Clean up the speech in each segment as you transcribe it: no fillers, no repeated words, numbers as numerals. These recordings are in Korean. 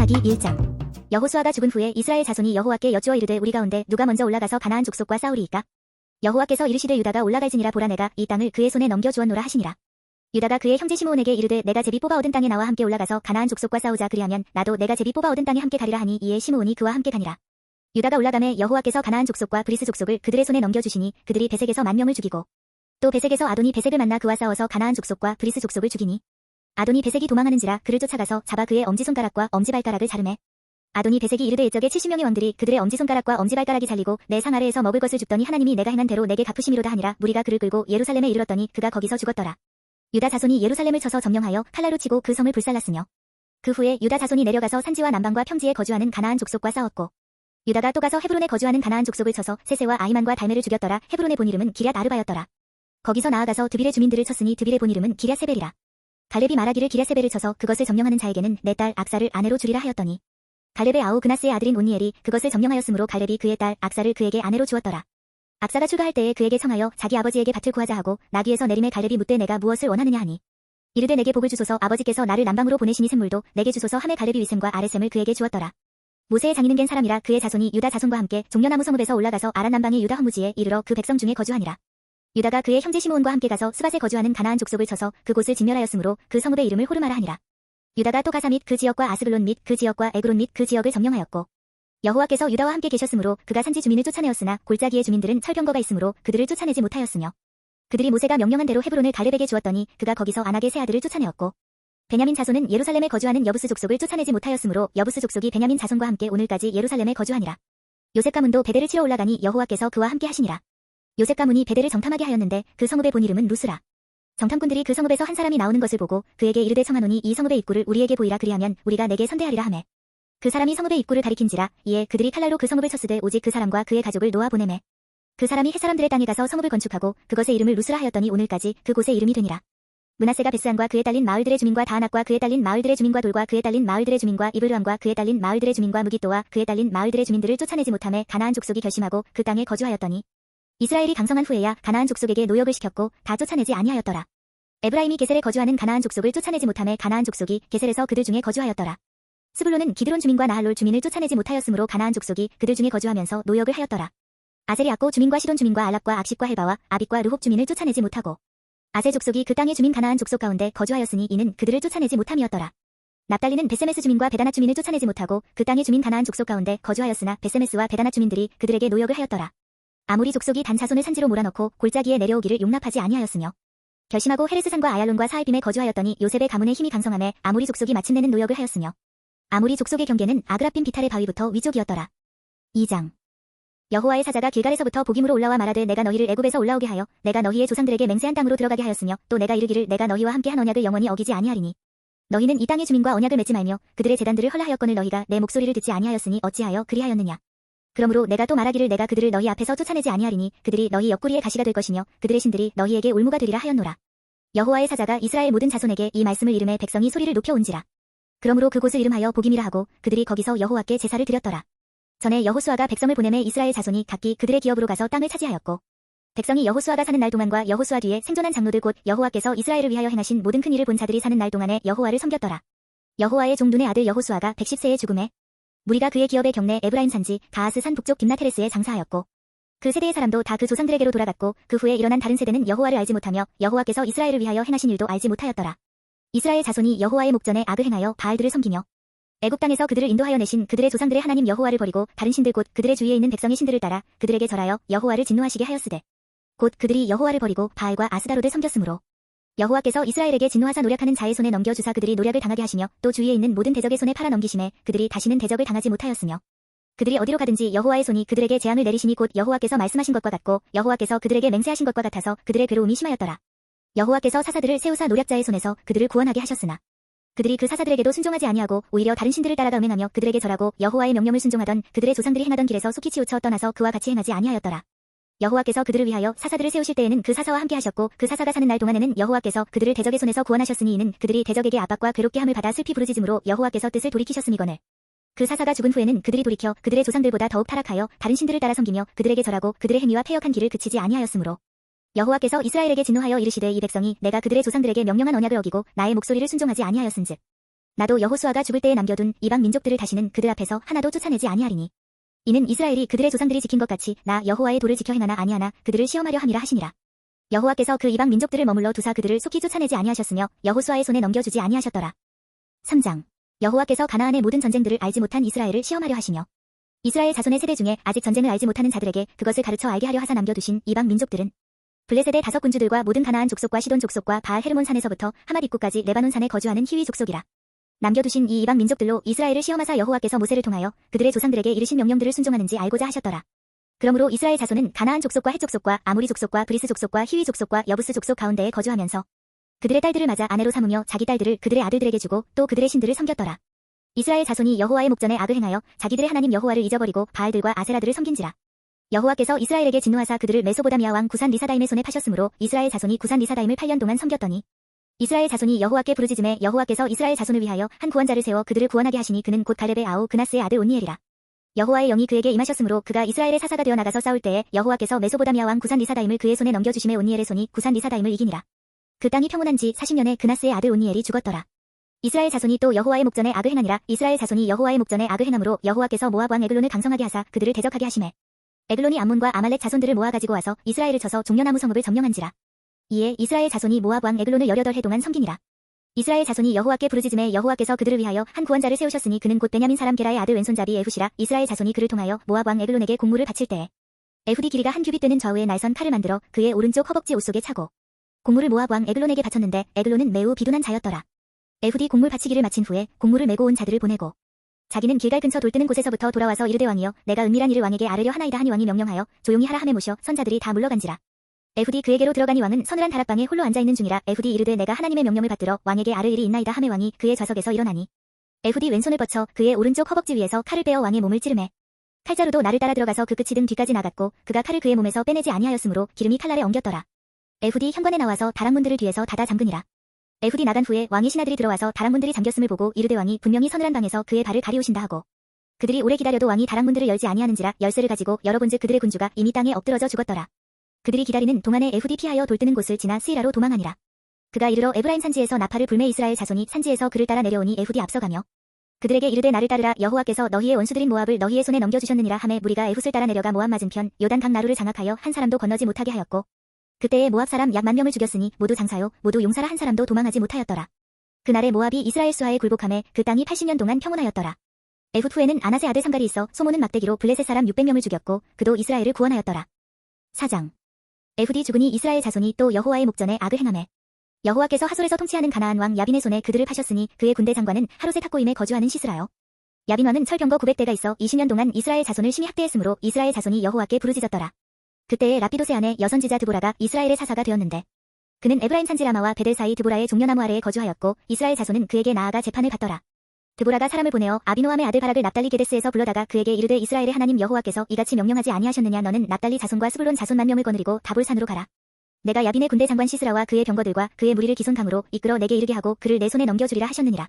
출애굽하기 1장. 여호수아가 죽은 후에 이스라엘 자손이 여호와께 여쭈어 이르되 우리 가운데 누가 먼저 올라가서 가나안 족속과 싸우리이까? 여호와께서 이르시되 유다가 올라갈지니라. 보라, 내가 이 땅을 그의 손에 넘겨 주었노라 하시니라. 유다가 그의 형제 시므온에게 이르되 내가 제비 뽑아 얻은 땅에 나와 함께 올라가서 가나안 족속과 싸우자. 그리하면 나도 내가 제비 뽑아 얻은 땅에 함께 가리라 하니, 이에 시므온이 그와 함께 가니라. 유다가 올라가매 여호와께서 가나안 족속과 브리스 족속을 그들의 손에 넘겨주시니 그들이 베색에서 10,000명을 죽이고, 또 베색에서 아돈이 베색을 만나 그와 싸워서 가나안 족속과 브리스 족속을 죽이니, 아돈이 베색이 도망하는지라 그를 쫓아가서 잡아 그의 엄지손가락과 엄지발가락을 자르매, 아돈이 베색이 이르되 옛적에 70명의 왕들이 그들의 엄지손가락과 엄지발가락이 잘리고 내 상 아래에서 먹을 것을 줍더니 하나님이 내가 행한 대로 내게 갚으심이로다 하니라. 무리가 그를 끌고 예루살렘에 이르렀더니 그가 거기서 죽었더라. 유다 자손이 예루살렘을 쳐서 점령하여 칼날로 치고 그 성을 불살랐으며, 그 후에 유다 자손이 내려가서 산지와 남방과 평지에 거주하는 가나안 족속과 싸웠고, 유다가 또 가서 헤브론에 거주하는 가나안 족속을 쳐서 세세와 아히만과 달메를 죽였더라. 헤브론의 본 이름은 기럇 아르바였더라. 거기서 나아가서 드빌의 주민들을 쳤으니 드빌의 본 이름은 기럇세벨이라. 갈렙이 말하기를 기럇세벨을 쳐서 그것을 점령하는 자에게는 내 딸 악사를 아내로 주리라 하였더니, 갈렙의 아우 그나스의 아들인 온니엘이 그것을 점령하였으므로 갈렙이 그의 딸 악사를 그에게 아내로 주었더라. 악사가 출가할 때에 그에게 청하여 자기 아버지에게 밭을 구하자 하고 나귀에서 내림에 갈렙이 묻되 내가 무엇을 원하느냐 하니, 이르되 내게 복을 주소서. 아버지께서 나를 남방으로 보내시니 샘물도 내게 주소서 하매 갈렙이 윗샘과 아랫샘을 그에게 주었더라. 모세의 장인은 겐 사람이라. 그의 자손이 유다 자손과 함께 종려나무 성읍에서 올라가서 아란 남방의 유다 허무지에 이르러 그 백성 중에 거주하니라. 유다가 그의 형제 시므온과 함께 가서 스밧에 거주하는 가나안 족속을 쳐서 그곳을 진멸하였으므로 그 성읍의 이름을 호르마라 하니라. 유다가 또 가사 및 그 지역과 아스글론 및 그 지역과 에그론 및 그 지역을 점령하였고, 여호와께서 유다와 함께 계셨으므로 그가 산지 주민을 쫓아내었으나 골짜기의 주민들은 철병거가 있으므로 그들을 쫓아내지 못하였으며, 그들이 모세가 명령한 대로 헤브론을 갈렙에게 주었더니 그가 거기서 아낙의 세 아들을 쫓아내었고, 베냐민 자손은 예루살렘에 거주하는 여부스 족속을 쫓아내지 못하였으므로 여부스 족속이 베냐민 자손과 함께 오늘까지 예루살렘에 거주하니라. 요셉 가문도 베델을 치러 올라가니 여호와께서 그와 함께 하시니라. 요셉 가문이 베델을 정탐하게 하였는데 그 성읍의 본 이름은 루스라. 정탐꾼들이 그 성읍에서 한 사람이 나오는 것을 보고 그에게 이르되 청하노니 이 성읍의 입구를 우리에게 보이라. 그리하면 우리가 내게 선대하리라 하매, 그 사람이 성읍의 입구를 가리킨지라. 이에 그들이 칼날로 그 성읍을 쳤으되 오직 그 사람과 그의 가족을 놓아 보내매, 그 사람이 헷사람들의 땅에 가서 성읍을 건축하고 그것의 이름을 루스라 하였더니 오늘까지 그곳의 이름이 되니라. 므낫세가 베스안과 그에 딸린 마을들의 주민과 다안악과 그에 딸린 마을들의 주민과 돌과 그에 딸린 마을들의 주민과 이블루함과 그에 딸린 마을들의 주민과 무깃도와 그에 딸린 마을들의 주민들을 쫓아내지 못하매 가나안 족속이 결심하고 그 땅에 거주하였더니, 이스라엘이 강성한 후에야 가나안 족속에게 노역을 시켰고 다 쫓아내지 아니하였더라. 에브라임이 게셀에 거주하는 가나안 족속을 쫓아내지 못하매 가나안 족속이 게셀에서 그들 중에 거주하였더라. 스불론은 기드론 주민과 나할롤 주민을 쫓아내지 못하였으므로 가나안 족속이 그들 중에 거주하면서 노역을 하였더라. 아셀이 악고 주민과 시돈 주민과 알랍과 악십과 헬바와 아빗과 르홉 주민을 쫓아내지 못하고, 아셀 족속이 그 땅의 주민 가나안 족속 가운데 거주하였으니 이는 그들을 쫓아내지 못함이었더라. 납달리는 베세메스 주민과 베다낫 주민을 쫓아내지 못하고 그 땅의 주민 가나안 족속 가운데 거주하였으나 베세메스와 베다낫 주민들이 그들에게 노역을 하였더라. 아모리 족속이 단 자손을 산지로 몰아넣고 골짜기에 내려오기를 용납하지 아니하였으며, 결심하고 헤레스산과 아얄론과 사알빔에 거주하였더니 요셉의 가문의 힘이 강성함에 아모리 족속이 마침내는 노역을 하였으며, 아모리 족속의 경계는 아그라빔 비탈의 바위부터 위쪽이었더라. 2장. 여호와의 사자가 길갈에서부터 복임으로 올라와 말하되 내가 너희를 애굽에서 올라오게 하여 내가 너희의 조상들에게 맹세한 땅으로 들어가게 하였으며, 또 내가 이르기를 내가 너희와 함께 한 언약을 영원히 어기지 아니하리니, 너희는 이 땅의 주민과 언약을 맺지 말며 그들의 제단들을 헐라하였거늘 너희가 내 목소리를 듣지 아니하였으니 어찌하여 그리하였느냐. 그러므로 내가 또 말하기를 내가 그들을 너희 앞에서 쫓아내지 아니하리니 그들이 너희 옆구리의 가시가 될 것이며 그들의 신들이 너희에게 올무가 되리라 하였노라. 여호와의 사자가 이스라엘 모든 자손에게 이 말씀을 이름해 백성이 소리를 높여 온지라. 그러므로 그곳을 이름하여 복임이라 하고 그들이 거기서 여호와께 제사를 드렸더라. 전에 여호수아가 백성을 보내매 이스라엘 자손이 각기 그들의 기업으로 가서 땅을 차지하였고, 백성이 여호수아가 사는 날 동안과 여호수아 뒤에 생존한 장로들 곧 여호와께서 이스라엘을 위하여 행하신 모든 큰 일을 본 자들이 사는 날 동안에 여호와를 섬겼더라. 여호와의 종 눈의 아들 여호수아가 110세에 죽음에 무리가 그의 기업의 경내 에브라임 산지 가하스 산 북쪽 딥나테레스에 장사하였고, 그 세대의 사람도 다 그 조상들에게로 돌아갔고 그 후에 일어난 다른 세대는 여호와를 알지 못하며 여호와께서 이스라엘을 위하여 행하신 일도 알지 못하였더라. 이스라엘 자손이 여호와의 목전에 악을 행하여 바알들을 섬기며 애굽 땅에서 그들을 인도하여 내신 그들의 조상들의 하나님 여호와를 버리고 다른 신들 곧 그들의 주위에 있는 백성의 신들을 따라 그들에게 절하여 여호와를 진노하시게 하였으되, 곧 그들이 여호와를 버리고 바알과 아스다롯을 섬겼으므로 여호와께서 이스라엘에게 진노하사 노략하는 자의 손에 넘겨주사 그들이 노략을 당하게 하시며 또 주위에 있는 모든 대적의 손에 팔아 넘기심에 그들이 다시는 대적을 당하지 못하였으며, 그들이 어디로 가든지 여호와의 손이 그들에게 재앙을 내리시니 곧 여호와께서 말씀하신 것과 같고 여호와께서 그들에게 맹세하신 것과 같아서 그들의 괴로움이 심하였더라. 여호와께서 사사들을 세우사 노략자의 손에서 그들을 구원하게 하셨으나 그들이 그 사사들에게도 순종하지 아니하고 오히려 다른 신들을 따라가 음행하며 그들에게 절하고 여호와의 명령을 순종하던 그들의 조상들이 행하던 길에서 속히 치우쳐 떠나서 그와 같이 행하지 아니하였더라. 여호와께서 그들을 위하여 사사들을 세우실 때에는 그 사사와 함께 하셨고 그 사사가 사는 날 동안에는 여호와께서 그들을 대적의 손에서 구원하셨으니 이는 그들이 대적에게 압박과 괴롭게 함을 받아 슬피 부르짖음으로 여호와께서 뜻을 돌이키셨음이거늘. 그 사사가 죽은 후에는 그들이 돌이켜 그들의 조상들보다 더욱 타락하여 다른 신들을 따라 섬기며 그들에게 절하고 그들의 행위와 패역한 길을 그치지 아니하였으므로 여호와께서 이스라엘에게 진노하여 이르시되 이 백성이 내가 그들의 조상들에게 명령한 언약을 어기고 나의 목소리를 순종하지 아니하였은즉 나도 여호수아가 죽을 때에 남겨둔 이방 민족들을 다시는 그들 앞에서 하나도 쫓아내지 아니하리니 이는 이스라엘이 그들의 조상들이 지킨 것 같이 나 여호와의 도를 지켜 행하나 아니하나 그들을 시험하려 함이라 하시니라. 여호와께서 그 이방 민족들을 머물러 두사 그들을 속히 쫓아내지 아니하셨으며 여호수아의 손에 넘겨주지 아니하셨더라. 3장. 여호와께서 가나안의 모든 전쟁들을 알지 못한 이스라엘을 시험하려 하시며 이스라엘 자손의 세대 중에 아직 전쟁을 알지 못하는 자들에게 그것을 가르쳐 알게 하려 하사 남겨두신 이방 민족들은 블레셋의 5 군주들과 모든 가나안 족속과 시돈 족속과 바알 헤르몬 산에서부터 하맛 입구까지 레바논 산에 거주하는 히위 족속이라. 남겨두신 이 이방 민족들로 이스라엘을 시험하사 여호와께서 모세를 통하여 그들의 조상들에게 이르신 명령들을 순종하는지 알고자 하셨더라. 그러므로 이스라엘 자손은 가나안 족속과 헷 족속과 아모리 족속과 브리스 족속과 히위 족속과 여부스 족속 가운데에 거주하면서 그들의 딸들을 맞아 아내로 삼으며 자기 딸들을 그들의 아들들에게 주고 또 그들의 신들을 섬겼더라. 이스라엘 자손이 여호와의 목전에 악을 행하여 자기들의 하나님 여호와를 잊어버리고 바알들과 아세라들을 섬긴지라. 여호와께서 이스라엘에게 진노하사 그들을 메소보다미아 왕 구산 리사다임의 손에 파셨으므로 이스라엘 자손이 구산 리사다임을 8년 동안 섬겼더니 이스라엘 자손이 여호와께 부르짖음에 여호와께서 이스라엘 자손을 위하여 한 구원자를 세워 그들을 구원하게 하시니 그는 곧 갈렙의 아우 그나스의 아들 온니엘이라. 여호와의 영이 그에게 임하셨으므로 그가 이스라엘의 사사가 되어 나가서 싸울 때에 여호와께서 메소보다미아 왕 구산 리사다임을 그의 손에 넘겨주심에 온니엘의 손이 구산 리사다임을 이기니라. 그 땅이 평온한 지 40년에 그나스의 아들 온니엘이 죽었더라. 이스라엘 자손이 또 여호와의 목전에 악을 행하니라. 이스라엘 자손이 여호와의 목전에 악을 행함으로 여호와께서 모압 왕 에글론을 강성하게 하사 그들을 대적하게 하시매 에글론이 암몬과 아말렉 자손들을 모아 가지고 와서 이스라엘을 쳐서 종려나무 성읍을 점령한지라. 이에 이스라엘 자손이 모압 왕 에글론을 18해 동안 섬기니라. 이스라엘 자손이 여호와께 부르짖음에 여호와께서 그들을 위하여 한 구원자를 세우셨으니 그는 곧 베냐민 사람 게라의 아들 왼손잡이 에훗이라. 이스라엘 자손이 그를 통하여 모압 왕 에글론에게 공물을 바칠 때에 에훗이 길이가 한 규빗 되는 좌우의 날선 칼을 만들어 그의 오른쪽 허벅지 옷 속에 차고 공물을 모압 왕 에글론에게 바쳤는데 에글론은 매우 비둔한 자였더라. 에훗이 공물 바치기를 마친 후에 공물을 메고 온 자들을 보내고 자기는 길갈 근처 돌 뜨는 곳에서부터 돌아와서 이르되 왕이여 내가 은밀한 일을 왕에게 아뢰려 하나이다 하니 왕이 명령하여 조용히 하라 하매 모셔 선자들이 다 물러간지라. 에훗이 그에게로 들어가니 왕은 서늘한 다락방에 홀로 앉아있는 중이라. 에훗이 이르되 내가 하나님의 명령을 받들어 왕에게 아뢰 일이 있나이다 하매 왕이 그의 좌석에서 일어나니 에훗이 왼손을 뻗쳐 그의 오른쪽 허벅지 위에서 칼을 빼어 왕의 몸을 찌르매 칼자루도 나를 따라 들어가서 그 끝이 등 뒤까지 나갔고 그가 칼을 그의 몸에서 빼내지 아니하였으므로 기름이 칼날에 엉겼더라. 에훗이 현관에 나와서 다락문들을 뒤에서 닫아 잠그니라. 에훗이 나간 후에 왕의 신하들이 들어와서 다락문들이 잠겼음을 보고 이르되 왕이 분명히 서늘한 방에서 그의 발을 가리우신다 하고 그들이 오래 기다려도 왕이 다락문들을 열지 아니하는지라 열쇠를 가지고 열어본즉 그들의 군주가 이미 땅에 엎드러져 죽었더라. 그들이 기다리는 동안에 에훗이 피하여 돌 뜨는 곳을 지나 스이라로 도망하니라. 그가 이르러 에브라임 산지에서 나팔을 불매 이스라엘 자손이 산지에서 그를 따라 내려오니 에훗이 앞서가며 그들에게 이르되 나를 따르라. 여호와께서 너희의 원수들인 모압을 너희의 손에 넘겨주셨느니라 하매 무리가 에훗을 따라 내려가 모압 맞은편 요단 강 나루를 장악하여 한 사람도 건너지 못하게 하였고 그때에 모압 사람 약 10,000명을 죽였으니 모두 장사요 모두 용사라 한 사람도 도망하지 못하였더라. 그날에 모압이 이스라엘 수하에 굴복함에 그 땅이 80년 동안 평온하였더라. 에훗 후에는 아낫의 아들 상갈이 있어 소모는 막대기로 블레셋 사람 600명을 죽였고 그도 이스라엘을 구원하였더라. 4장. 에훗이 죽으니 이스라엘 자손이 또 여호와의 목전에 악을 행하매 여호와께서 하솔에서 통치하는 가나안 왕 야빈의 손에 그들을 파셨으니 그의 군대 장관은 하롯의 탁고임에 거주하는 시스라요. 야빈 왕은 철병거 900대가 있어 20년 동안 이스라엘 자손을 심히 학대했으므로 이스라엘 자손이 여호와께 부르짖었더라. 그때에 라피도세 아내 여선지자 드보라가 이스라엘의 사사가 되었는데 그는 에브라임 산지 라마와 베델 사이 드보라의 종려나무 아래에 거주하였고 이스라엘 자손은 그에게 나아가 재판을 받더라. 드보라가 사람을 보내어 아비노함의 아들 바락을 납달리 게데스에서 불러다가 그에게 이르되 이스라엘의 하나님 여호와께서 이같이 명령하지 아니하셨느냐 너는 납달리 자손과 스불론 자손 10,000명을 거느리고 다볼산으로 가라. 내가 야빈의 군대 장관 시스라와 그의 병거들과 그의 무리를 기손강으로 이끌어 내게 이르게 하고 그를 내 손에 넘겨주리라 하셨느니라.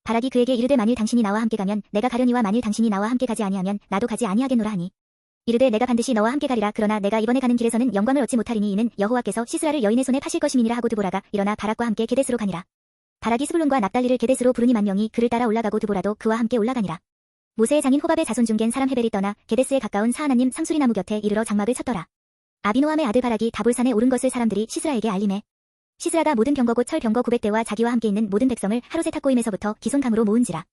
바락이 그에게 이르되 만일 당신이 나와 함께 가면 내가 가려니와 만일 당신이 나와 함께 가지 아니하면 나도 가지 아니하겠노라 하니 이르되 내가 반드시 너와 함께 가리라. 그러나 내가 이번에 가는 길에서는 영광을 얻지 못하리니 이는 여호와께서 시스라를 여인의 손에 파실 것임이니라 하고 드보라가 일어나 바락과 함께 게데스로 가니라. 바락이 스불론과 납달리를 게데스로 부르니 10,000명이 그를 따라 올라가고 드보라도 그와 함께 올라가니라. 모세의 장인 호밥의 자손 중 겐 사람 헤벨이 떠나 게데스에 가까운 사하나님 상수리나무 곁에 이르러 장막을 쳤더라. 아비노함의 아들 바락이 다볼산에 오른 것을 사람들이 시스라에게 알림해 시스라가 모든 병거 곧 철 병거 900대와 자기와 함께 있는 모든 백성을 하롯의 탁고임에서부터 기손강으로 모은지라.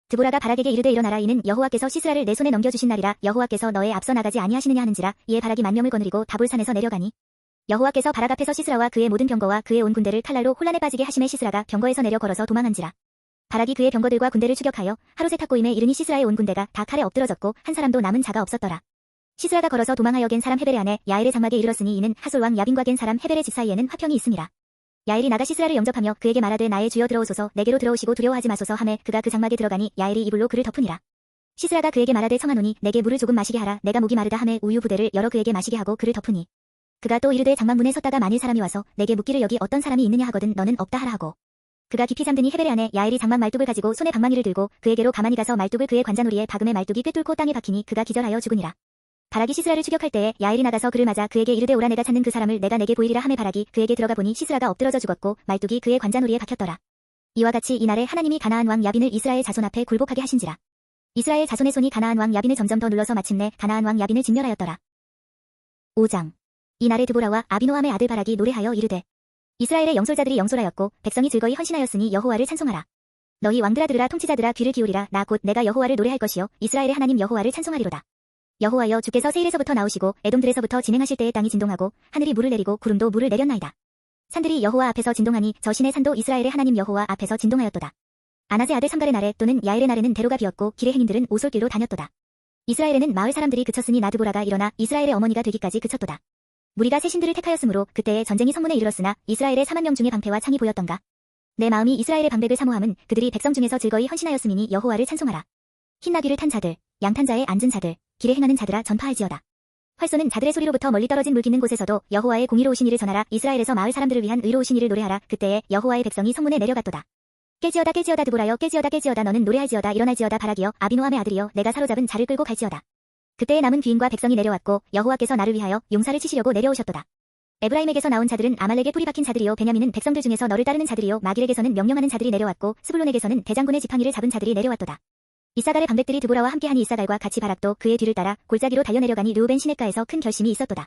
드보라가 바락에게 이르되 일어나라. 이는 여호와께서 시스라를 내 손에 넘겨주신 날이라. 여호와께서 너의 앞서 나가지 아니하시느냐 하는지라. 이에 바락이 10,000명을 거느리고 다볼산에서 내려가니 여호와께서 바락 앞에서 시스라와 그의 모든 병거와 그의 온 군대를 칼날로 혼란에 빠지게 하심에 시스라가 병거에서 내려 걸어서 도망한지라. 바락이 그의 병거들과 군대를 추격하여 하롯의 탁고임에 이르니 시스라의 온 군대가 다 칼에 엎드러졌고 한 사람도 남은 자가 없었더라. 시스라가 걸어서 도망하여 겐 사람 헤벨의 아내 야엘의 장막에 이르렀으니 이는 하솔 왕 야빈과 겐 사람 헤벨의 집 사이에는 화평이 있음이라. 야엘이 나가 시스라를 영접하며 그에게 말하되 나의 주여 들어오소서. 내게로 들어오시고 두려워하지 마소서 하매 그가 그 장막에 들어가니 야엘이 이불로 그를 덮으니라. 시스라가 그에게 말하되 청하노니 내게 물을 조금 마시게 하라. 내가 목이 마르다 하매 우유 부대를 열어 그에게 마시게 하고 그를 덮으니 그가 또 이르되 장막 문에 섰다가 만일 사람이 와서 내게 묻기를 여기 어떤 사람이 있느냐 하거든 너는 없다 하라 하고 그가 깊이 잠드니 헤벨의 아내 야엘이 장막 말뚝을 가지고 손에 방망이를 들고 그에게로 가만히 가서 말뚝을 그의 관자놀이에 박음에 말뚝이 꿰뚫고 땅에 박히니 그가 기절하여 죽으니라. 바락이 시스라를 추격할 때에 야엘이 나가서 그를 맞아 그에게 이르되 오라. 내가 찾는 그 사람을 내가 내게 보이리라 하매 바락이 그에게 들어가 보니 시스라가 엎드러져 죽었고 말뚝이 그의 관자놀이에 박혔더라. 이와 같이 이날에 하나님이 가나안 왕 야빈을 이스라엘 자손 앞에 굴복하게 하신지라. 이스라엘 자손의 손이 가나안 왕 야빈을 점점 더 눌러서 마침내 가나안 왕 야빈을 진멸하였더라. 5장. 이날에 드보라와 아비노함의 아들 바락이 노래하여 이르되 이스라엘의 영솔자들이 영솔하였고 백성이 즐거이 헌신하였으니 여호와를 찬송하라. 너희 왕들아 들으라 통치자들아 귀를 기울이라. 나 곧 내가 여호와를 노래할 것이요 이스라엘의 하나님 여호와를 찬송하리로다. 여호와여 주께서 세일에서부터 나오시고 에돔들에서부터 진행하실 때에 땅이 진동하고 하늘이 물을 내리고 구름도 물을 내렸나이다. 산들이 여호와 앞에서 진동하니 저 신의 산도 이스라엘의 하나님 여호와 앞에서 진동하였도다. 아나세 아들 삼갈의 날에 또는 야엘의 날에는 대로가 비었고 길의 행인들은 오솔길로 다녔도다. 이스라엘에는 마을 사람들이 그쳤으니 나드보라가 일어나 이스라엘의 어머니가 되기까지 그쳤도다. 무리가 새 신들을 택하였으므로 그때에 전쟁이 성문에 이르렀으나 이스라엘의 4만 명 중에 방패와 창이 보였던가. 내 마음이 이스라엘의 방백을 사모함은 그들이 백성 중에서 즐거이 헌신하였음이니 여호와를 찬송하라. 흰 나귀를 탄 자들, 양탄 자에 앉은 자들, 길에 행하는 자들아 전파할지어다. 활쏘는 자들의 소리로부터 멀리 떨어진 물 깊는 곳에서도 여호와의 공의로우신 이를 전하라. 이스라엘에서 마을 사람들을 위한 의로우신 이를 노래하라. 그때에 여호와의 백성이 성문에 내려갔도다. 깨지어다 깨지어다 드보라여 깨지어다 깨지어다 너는 노래할지어다. 일어날지어다 바락이여 아비노함의 아들이여 내가 사로잡은 자를 끌고 갈지어다. 그때에 남은 귀인과 백성이 내려왔고 여호와께서 나를 위하여 용사를 치시려고 내려오셨도다. 에브라임에게서 나온 자들은 아말렉에 뿌리 박힌 자들이요 베냐민은 백성들 중에서 너를 따르는 자들이요 마길에게서는 명령하는 자들이 내려왔고 스불론에게서는 대장군의 지팡이를 잡은 자들이 내려왔도다. 이사갈의 방백들이 드보라와 함께하니 이사갈과 같이 바락도 그의 뒤를 따라 골짜기로 달려내려가니 르우벤 시냇가에서 큰 결심이 있었도다.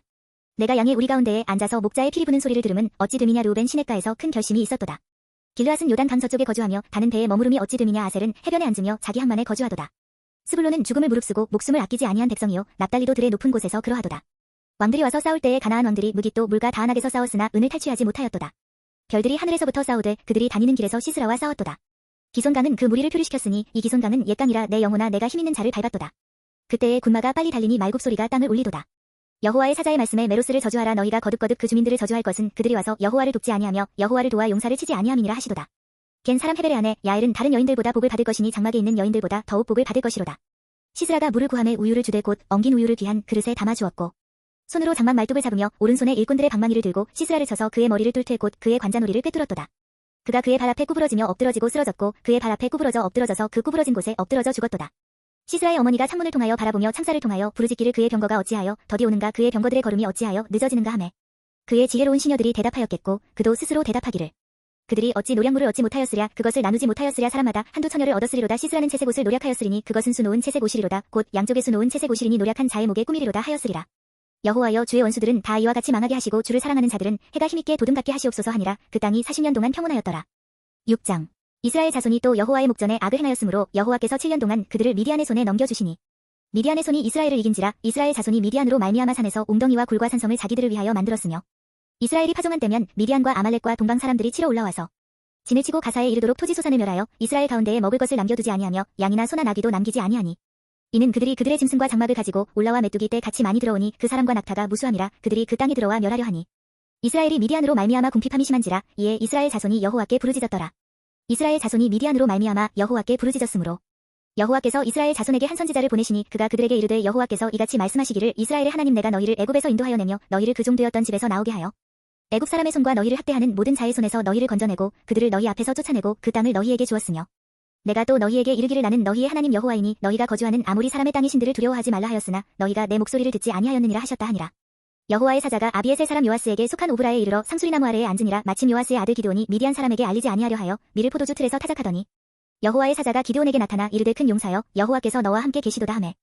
내가 양의 우리 가운데에 앉아서 목자의 피리 부는 소리를 들음은 어찌 듬이냐. 르우벤 시냇가에서 큰 결심이 있었도다. 길르앗은 요단 강 저쪽에 거주하며 다는 배에 머무름이 어찌 듬이냐. 아셀은 해변에 앉으며 자기 한만에 거주하도다. 스불론은 죽음을 무릅쓰고 목숨을 아끼지 아니한 백성이요 납달리도 들의 높은 곳에서 그러하도다. 왕들이 와서 싸울 때에 가나안 왕들이 무깃도 물가 다안악에서 싸웠으나 은을 탈취하지 못하였도다. 별들이 하늘에서부터 싸우되 그들이 다니는 길에서 시스라와 싸웠도다. 기손강은 그 무리를 표류시켰으니 이 기손강은 옛 강이라 내 영혼아 내가 힘있는 자를 밟았도다. 그때에 군마가 빨리 달리니 말굽소리가 땅을 울리도다. 여호와의 사자의 말씀에 메로스를 저주하라. 너희가 거듭거듭 그 주민들을 저주할 것은 그들이 와서 여호와를 돕지 아니하며 여호와를 도와 용사를 치지 아니함이니라 하시도다. 겐 사람 헤벨의 아내 야엘은 다른 여인들보다 복을 받을 것이니 장막에 있는 여인들보다 더욱 복을 받을 것이로다. 시스라가 물을 구함에 우유를 주되 곧 엉긴 우유를 귀한 그릇에 담아 주었고 손으로 장막 말뚝을 잡으며 오른손에 일꾼들의 방망이를 들고 시스라를 쳐서 그의 머리를 뚫되 곧 그의 관자놀이를 꿰뚫었도다. 그가 그의 발 앞에 구부러지며 엎드러지고 쓰러졌고 그의 발 앞에 구부러져 엎드러져서 그 구부러진 곳에 엎드러져 죽었도다. 시스라의 어머니가 창문을 통하여 바라보며 창살을 통하여 부르짖기를 그의 병거가 어찌하여 더디 오는가 그의 병거들의 걸음이 어찌하여 늦어지는가 하매 그의 지혜로운 시녀들이 대답하였겠고 그도 스스로 대답하기를 그들이 어찌 노량물을 얻지 못하였으랴. 그것을 나누지 못하였으랴. 사람마다 한두 처녀를 얻었으리로다. 시스라는 채색 옷을 노략하였으리니 그것은 수놓은 채색 옷이리로다. 곧 양쪽에 수놓은 채색 옷이리니 노략한 자의 목에 꾸미리로다 하였으리라. 여호와여 주의 원수들은 다 이와 같이 망하게 하시고 주를 사랑하는 자들은 해가 힘있게 도둠 같게 하시옵소서 하니라. 그 땅이 40년 동안 평온하였더라. 6장. 이스라엘 자손이 또 여호와의 목전에 악을 행하였으므로 여호와께서 7년 동안 그들을 미디안의 손에 넘겨주시니 미디안의 손이 이스라엘을 이긴지라. 이스라엘 자손이 미디안으로 말미암아 산에서 웅덩이와 굴과 산성을 자기들을 위하여 만들었으며 이스라엘이 파종한 때면 미디안과 아말렉과 동방 사람들이 치러 올라와서 진을 치고 가사에 이르도록 토지 소산을 멸하여 이스라엘 가운데에 먹을 것을 남겨두지 아니하며 양이나 소나 나귀도 남기지 아니하니 이는 그들이 그들의 짐승과 장막을 가지고 올라와 메뚜기 때 같이 많이 들어오니 그 사람과 낙타가 무수함이라. 그들이 그 땅에 들어와 멸하려 하니 이스라엘이 미디안으로 말미암아 궁핍함이 심한지라. 이에 이스라엘 자손이 여호와께 부르짖었더라. 이스라엘 자손이 미디안으로 말미암아 여호와께 부르짖었으므로 여호와께서 이스라엘 자손에게 한 선지자를 보내시니 그가 그들에게 이르되 여호와께서 이같이 말씀하시기를 이스라엘의 하나님 내가 너희를 애굽에서 인도하여 내며 너희를 그 종되었던 집에서 나오게 하여 애굽 사람의 손과 너희를 학대하는 모든 자의 손에서 너희를 건져내고 그들을 너희 앞에서 쫓아내고 그 땅을 너희에게 주었으며 내가 또 너희에게 이르기를 나는 너희의 하나님 여호와이니 너희가 거주하는 아모리 사람의 땅의 신들을 두려워하지 말라 하였으나 너희가 내 목소리를 듣지 아니하였느니라 하셨다 하니라. 여호와의 사자가 아비에셀 사람 요아스에게 속한 오브라에 이르러 상수리나무 아래에 앉으니라. 마침 요아스의 아들 기드온이 미디안 사람에게 알리지 아니하려 하여 밀을 포도주 틀에서 타작하더니 여호와의 사자가 기드온에게 나타나 이르되 큰 용사여 여호와께서 너와 함께 계시도다 하매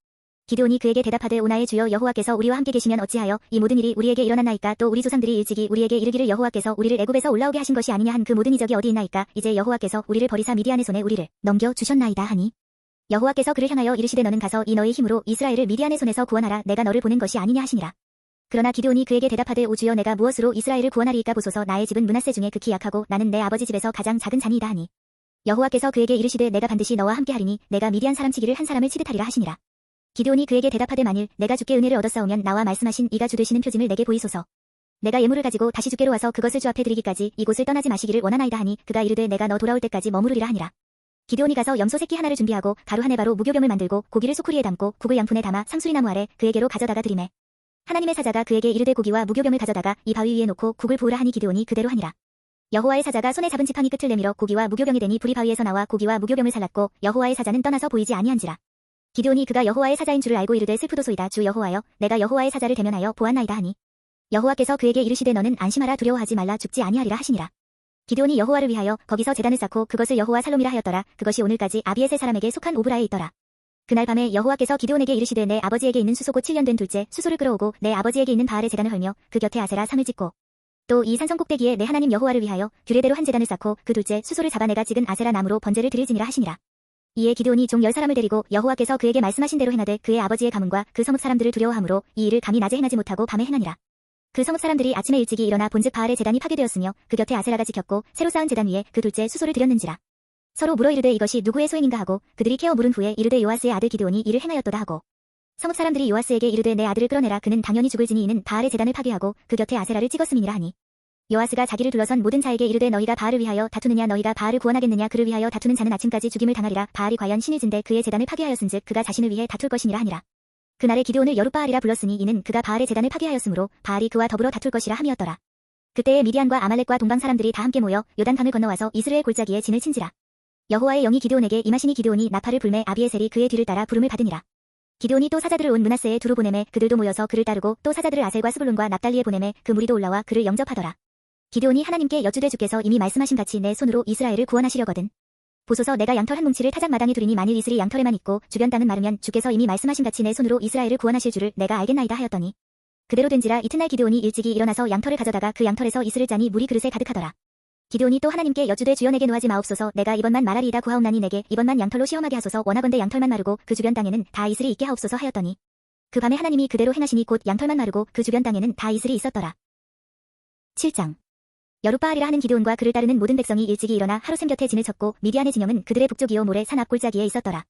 기드온이 그에게 대답하되 오나의 주여 여호와께서 우리와 함께 계시면 어찌하여 이 모든 일이 우리에게 일어났나이까. 또 우리 조상들이 일찍이 우리에게 이르기를 여호와께서 우리를 애굽에서 올라오게 하신 것이 아니냐 한 그 모든 이적이 어디 있나이까. 이제 여호와께서 우리를 버리사 미디안의 손에 우리를 넘겨 주셨나이다 하니 여호와께서 그를 향하여 이르시되 너는 가서 이 너의 힘으로 이스라엘을 미디안의 손에서 구원하라. 내가 너를 보낸 것이 아니냐 하시니라. 그러나 기드온이 그에게 대답하되 오 주여 내가 무엇으로 이스라엘을 구원하리이까. 보소서 나의 집은 므낫세 중에 극히 약하고 나는 내 아버지 집에서 가장 작은 자니이다 하니 여호와께서 그에게 이르시되 내가 반드시 너와 함께 하리니 내가 미디안 사람 치기를 한 사람을 치듯하리라 하시니라. 기드온이 그에게 대답하되 만일 내가 주께 은혜를 얻었사오면 나와 말씀하신 이가 주 되시는 표징을 내게 보이소서. 내가 예물을 가지고 다시 주께로 와서 그것을 주 앞에 드리기까지 이곳을 떠나지 마시기를 원하나이다 하니 그가 이르되 내가 너 돌아올 때까지 머무르리라 하니라. 기드온이 가서 염소 새끼 하나를 준비하고 가루 한 해바로 무교병을 만들고 고기를 소쿠리에 담고 국을 양푼에 담아 상수리나무 아래 그에게로 가져다가 드리매 하나님의 사자가 그에게 이르되 고기와 무교병을 가져다가 이 바위 위에 놓고 국을 부으라 하니 기드온이 그대로 하니라. 여호와의 사자가 손에 잡은 지팡이 끝을 내밀어 고기와 무교병이 되니 불이 바위에서 나와 고기와 무교병을 살랐고 여호와의 사자는 떠나서 보이지 아니한지라. 기드온이 그가 여호와의 사자인 줄을 알고 이르되 슬프도소이다. 주 여호와여 내가 여호와의 사자를 대면하여 보았나이다 하니 여호와께서 그에게 이르시되 너는 안심하라 두려워하지 말라 죽지 아니하리라 하시니라. 기드온이 여호와를 위하여 거기서 제단을 쌓고 그것을 여호와 살롬이라 하였더라. 그것이 오늘까지 아비에셀 사람에게 속한 오브라에 있더라. 그날 밤에 여호와께서 기드온에게 이르시되 내 아버지에게 있는 수소 곧 7년 된 둘째 수소를 끌어오고 내 아버지에게 있는 바알의 제단을 헐며 그 곁에 아세라 상을 짓고 또 이 산성 꼭대기에 내 하나님 여호와를 위하여 규례대로 한 제단을 쌓고 그 둘째 수소를 잡아 내가 찍은 아세라 나무로 번제를 드릴지니라 하시니라. 이에 기드온이 종 10사람을 데리고 여호와께서 그에게 말씀하신 대로 행하되 그의 아버지의 가문과 그 성읍 사람들을 두려워하므로 이 일을 감히 낮에 행하지 못하고 밤에 행하니라. 그 성읍 사람들이 아침에 일찍이 일어나 본즉 바알의 제단이 파괴되었으며 그 곁에 아세라가 지켰고 새로 쌓은 제단 위에 그 둘째 수소를 드렸는지라. 서로 물어 이르되 이것이 누구의 소행인가 하고 그들이 캐어 물은 후에 이르되 요아스의 아들 기드온이 이를 행하였도다 하고 성읍 사람들이 요아스에게 이르되 내 아들을 끌어내라 그는 당연히 죽을지니 이는 바알의 제단을 파괴하고 그 곁에 아세라를 찍었음이니라 하니 요아스가 자기를 둘러선 모든 자에게 이르되 너희가 바알을 위하여 다투느냐 너희가 바알을 구원하겠느냐 그를 위하여 다투는 자는 아침까지 죽임을 당하리라. 바알이 과연 신을 진대 그의 제단을 파괴하였은즉 그가 자신을 위해 다툴 것이니라 하니라. 그날에 기드온을 여룻바알이라 불렀으니 이는 그가 바알의 제단을 파괴하였으므로 바알이 그와 더불어 다툴 것이라 함이었더라. 그때에 미디안과 아말렉과 동방 사람들이 다 함께 모여 요단강을 건너와서 이스라엘 골짜기에 진을 친지라. 여호와의 영이 기드온에게 임하시니 기드온이 나팔을 불매 아비에셀이 그의 뒤를 따라 부름을 받으니라. 기드온이 또 사자들을 온 므낫세에 두루 보내매 그들도 모여서 그를 따르고 또 사자들을 아셀과 스불론과 납달리에 보내매 그 무리도 올라와 그를 영접하더라. 기드온이 하나님께 여쭈되 주께서 이미 말씀하신 같이 내 손으로 이스라엘을 구원하시려거든. 보소서 내가 양털 한 뭉치를 타작마당에 두리니 만일 이슬이 양털에만 있고 주변 땅은 마르면 주께서 이미 말씀하신 같이 내 손으로 이스라엘을 구원하실 줄을 내가 알겠나이다 하였더니 그대로 된지라 이튿날 기드온이 일찍이 일어나서 양털을 가져다가 그 양털에서 이슬을 짜니 물이 그릇에 가득하더라. 기드온이 또 하나님께 여쭈되 주여 내게 노하지 마옵소서 내가 이번만 말하리이다 구하옵나니 내게 이번만 양털로 시험하게 하소서 원하건대 양털만 마르고 그 주변 땅에는 다 이슬이 있게 하옵소서 하였더니 그 밤에 하나님이 그대로 행하시니 곧 양털만 마르고 그 주변 땅에는 다 이슬이 있었더라. 7장 여룻바알이라 하는 기드온과 그를 따르는 모든 백성이 일찍이 일어나 하루샘 곁에 진을 쳤고 미디안의 진영은 그들의 북쪽이요 모래 산 앞 골짜기에 있었더라.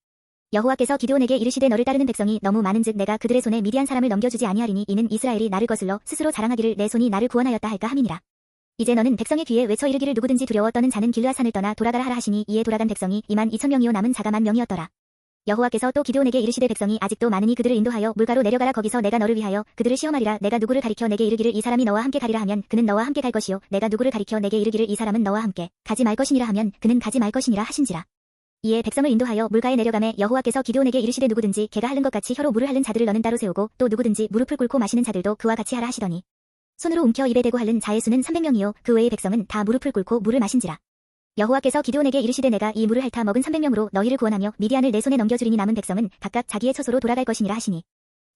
여호와께서 기드온에게 이르시되 너를 따르는 백성이 너무 많은즉 내가 그들의 손에 미디안 사람을 넘겨주지 아니하리니 이는 이스라엘이 나를 거슬러 스스로 자랑하기를 내 손이 나를 구원하였다 할까 함이니라. 이제 너는 백성의 귀에 외쳐 이르기를 누구든지 두려워 떠는 자는 길르앗산을 떠나 돌아가라 하라 하시니 이에 돌아간 백성이 22,000명이요 남은 자가 10,000명이었더라. 여호와께서 또 기드온에게 이르시되 백성이 아직도 많으니 그들을 인도하여 물가로 내려가라 거기서 내가 너를 위하여 그들을 시험하리라. 내가 누구를 가리켜 내게 이르기를 이 사람이 너와 함께 가리라 하면 그는 너와 함께 갈 것이요 내가 누구를 가리켜 내게 이르기를 이 사람은 너와 함께 가지 말 것이니라 하면 그는 가지 말 것이니라 하신지라. 이에 백성을 인도하여 물가에 내려가매 여호와께서 기드온에게 이르시되 누구든지 개가 핥는 것 같이 혀로 물을 핥는 자들을 너는 따로 세우고 또 누구든지 무릎을 꿇고 마시는 자들도 그와 같이 하라 하시더니 손으로 움켜 입에 대고 핥는 자의 수는 300명이요 그 외의 백성은 다 무릎을 꿇고 물을 마신지라. 여호와께서 기드온에게 이르시되 내가 이 물을 핥아 먹은 300명으로 너희를 구원하며 미디안을 내 손에 넘겨주리니 남은 백성은 각각 자기의 처소로 돌아갈 것이니라 하시니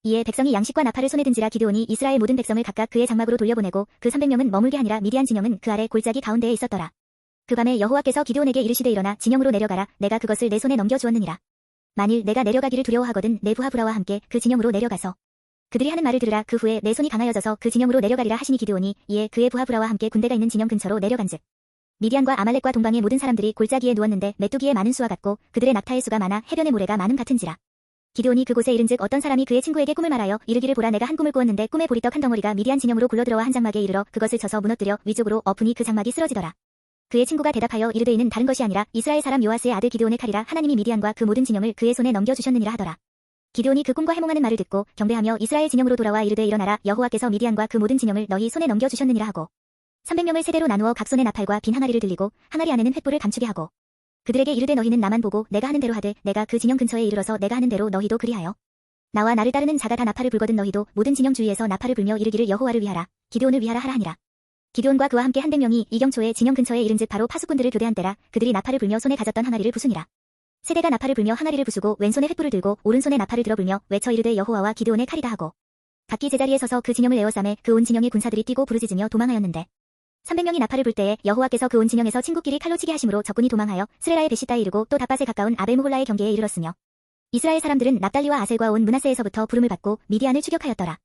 이에 백성이 양식과 나팔을 손에 든지라. 기드온이 이스라엘 모든 백성을 각각 그의 장막으로 돌려보내고 그 300명은 머물게 하니라. 미디안 진영은 그 아래 골짜기 가운데에 있었더라. 그 밤에 여호와께서 기드온에게 이르시되 일어나 진영으로 내려가라. 내가 그것을 내 손에 넘겨주었느니라. 만일 내가 내려가기를 두려워하거든 내 부하 브라와 함께 그 진영으로 내려가서 그들이 하는 말을 들으라. 그 후에 내 손이 강하여져서 그 진영으로 내려가리라 하시니 기드온이 이에 그의 부하 브라와 함께 군대가 있는 진영 근처로 내려간즉 미디안과 아말렉과 동방의 모든 사람들이 골짜기에 누웠는데 메뚜기의 많은 수와 같고 그들의 낙타의 수가 많아 해변의 모래가 많음 같은지라. 기드온이 그곳에 이른즉 어떤 사람이 그의 친구에게 꿈을 말하여 이르기를 보라 내가 한 꿈을 꾸었는데 꿈에 보리떡 한 덩어리가 미디안 진영으로 굴러들어와 한 장막에 이르러 그것을 쳐서 무너뜨려 위쪽으로 엎으니 그 장막이 쓰러지더라. 그의 친구가 대답하여 이르되 이는 다른 것이 아니라 이스라엘 사람 요아스의 아들 기드온의 칼이라. 하나님이 미디안과 그 모든 진영을 그의 손에 넘겨주셨느니라 하더라. 기드온이 그 꿈과 해몽하는 말을 듣고 경배하며 이스라엘 진영으로 돌아와 이르되 일어나라. 여호와께서 미디안과 그 모든 진영을 너희 손에 넘겨주셨느니라 하고 300명을 세대로 나누어 각 손에 나팔과 빈 항아리를 들리고 항아리 안에는 횃불을 감추게 하고 그들에게 이르되 너희는 나만 보고 내가 하는 대로 하되 내가 그 진영 근처에 이르러서 내가 하는 대로 너희도 그리하여 나와 나를 따르는 자가 다 나팔을 불거든 너희도 모든 진영 주위에서 나팔을 불며 이르기를 여호와를 위하라 기드온을 위하라 하라 하니라. 기드온과 그와 함께 100명이 이경초에 진영 근처에 이른즉 바로 파수꾼들을 교대한 때라. 그들이 나팔을 불며 손에 가졌던 항아리를 부수니라. 세대가 나팔을 불며 항아리를 부수고 왼손에 횃불을 들고 오른손에 나팔을 들어 불며 외쳐 이르되 여호와와 기드온의 칼이다 하고 각기 제자리에 서서 그 진영을 에워싸매 그 온 진영의 군사들이 뛰고 부르짖으며 도망하였는데 300명이 나팔을 불 때에 여호와께서 그 온 진영에서 친구끼리 칼로 치게 하심으로 적군이 도망하여 스레라의 베시다에 이르고 또 닷밭에 가까운 아벨무홀라의 경계에 이르렀으며 이스라엘 사람들은 납달리와 아셀과 온 므낫세에서부터 부름을 받고 미디안을 추격하였더라.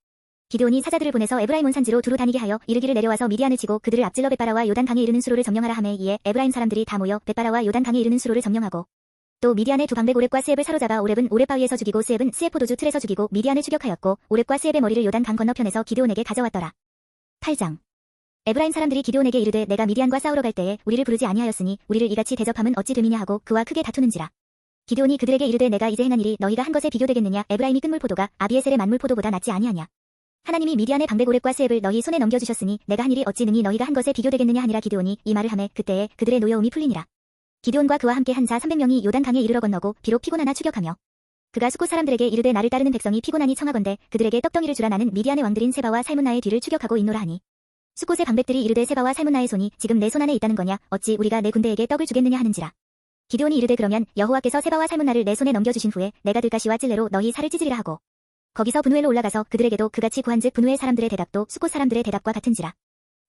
기드온이 사자들을 보내서 에브라임 온 산지로 두루 다니게 하여 이르기를 내려와서 미디안을 치고 그들을 앞질러 벳바라와 요단 강에 이르는 수로를 점령하라 하매 이에 에브라임 사람들이 다 모여 벳바라와 요단 강에 이르는 수로를 점령하고 또 미디안의 두 방백 오렙과 스앱을 사로잡아 오렙은 오렙 바위에서 죽이고 스앱은 스앱 포도주 틀에서 죽이고 미디안을 추격하였고 오렙과 스앱의 머리를 요단 강 건너편에서 기드온에게 가져왔더라. 8장 에브라임 사람들이 기드온에게 이르되 내가 미디안과 싸우러 갈 때에 우리를 부르지 아니하였으니 우리를 이같이 대접함은 어찌 됨이냐 하고 그와 크게 다투는지라. 기드온이 그들에게 이르되 내가 이제 행한 일이 너희가 한 것에 비교되겠느냐. 에브라임이 끝물 포도가 아비에셀의 만물 포도보다 낫지 아니하냐. 하나님이 미디안의 방백 오렙과 스앱을 너희 손에 넘겨주셨으니 내가 한 일이 어찌 능히 너희가 한 것에 비교되겠느냐 하니라. 기드온이 이 말을 하매 그때에 그들의 노여움이 풀리니라. 기드온과 그와 함께 한 자 300명이 요단 강에 이르러 건너고 비록 피곤하나 추격하며 그가 수곳 사람들에게 이르되 나를 따르는 백성이 피곤하니 청하건대 그들에게 떡덩이를 주라. 나는 미디안의 왕들인 세바와 살문나의 뒤를 추격하고 있노라 하니 숫곳의 방백들이 이르되 세바와 살문나의 손이 지금 내 손안에 있다는 거냐 어찌 우리가 내 군대에게 떡을 주겠느냐 하는지라. 기드온이 이르되 그러면 여호와께서 세바와 살문나를 내 손에 넘겨주신 후에 내가 들가시와 찔레로 너희 살을 찢으리라 하고 거기서 분우엘로 올라가서 그들에게도 그같이 구한즉 분우엘 사람들의 대답도 숫곳 사람들의 대답과 같은지라.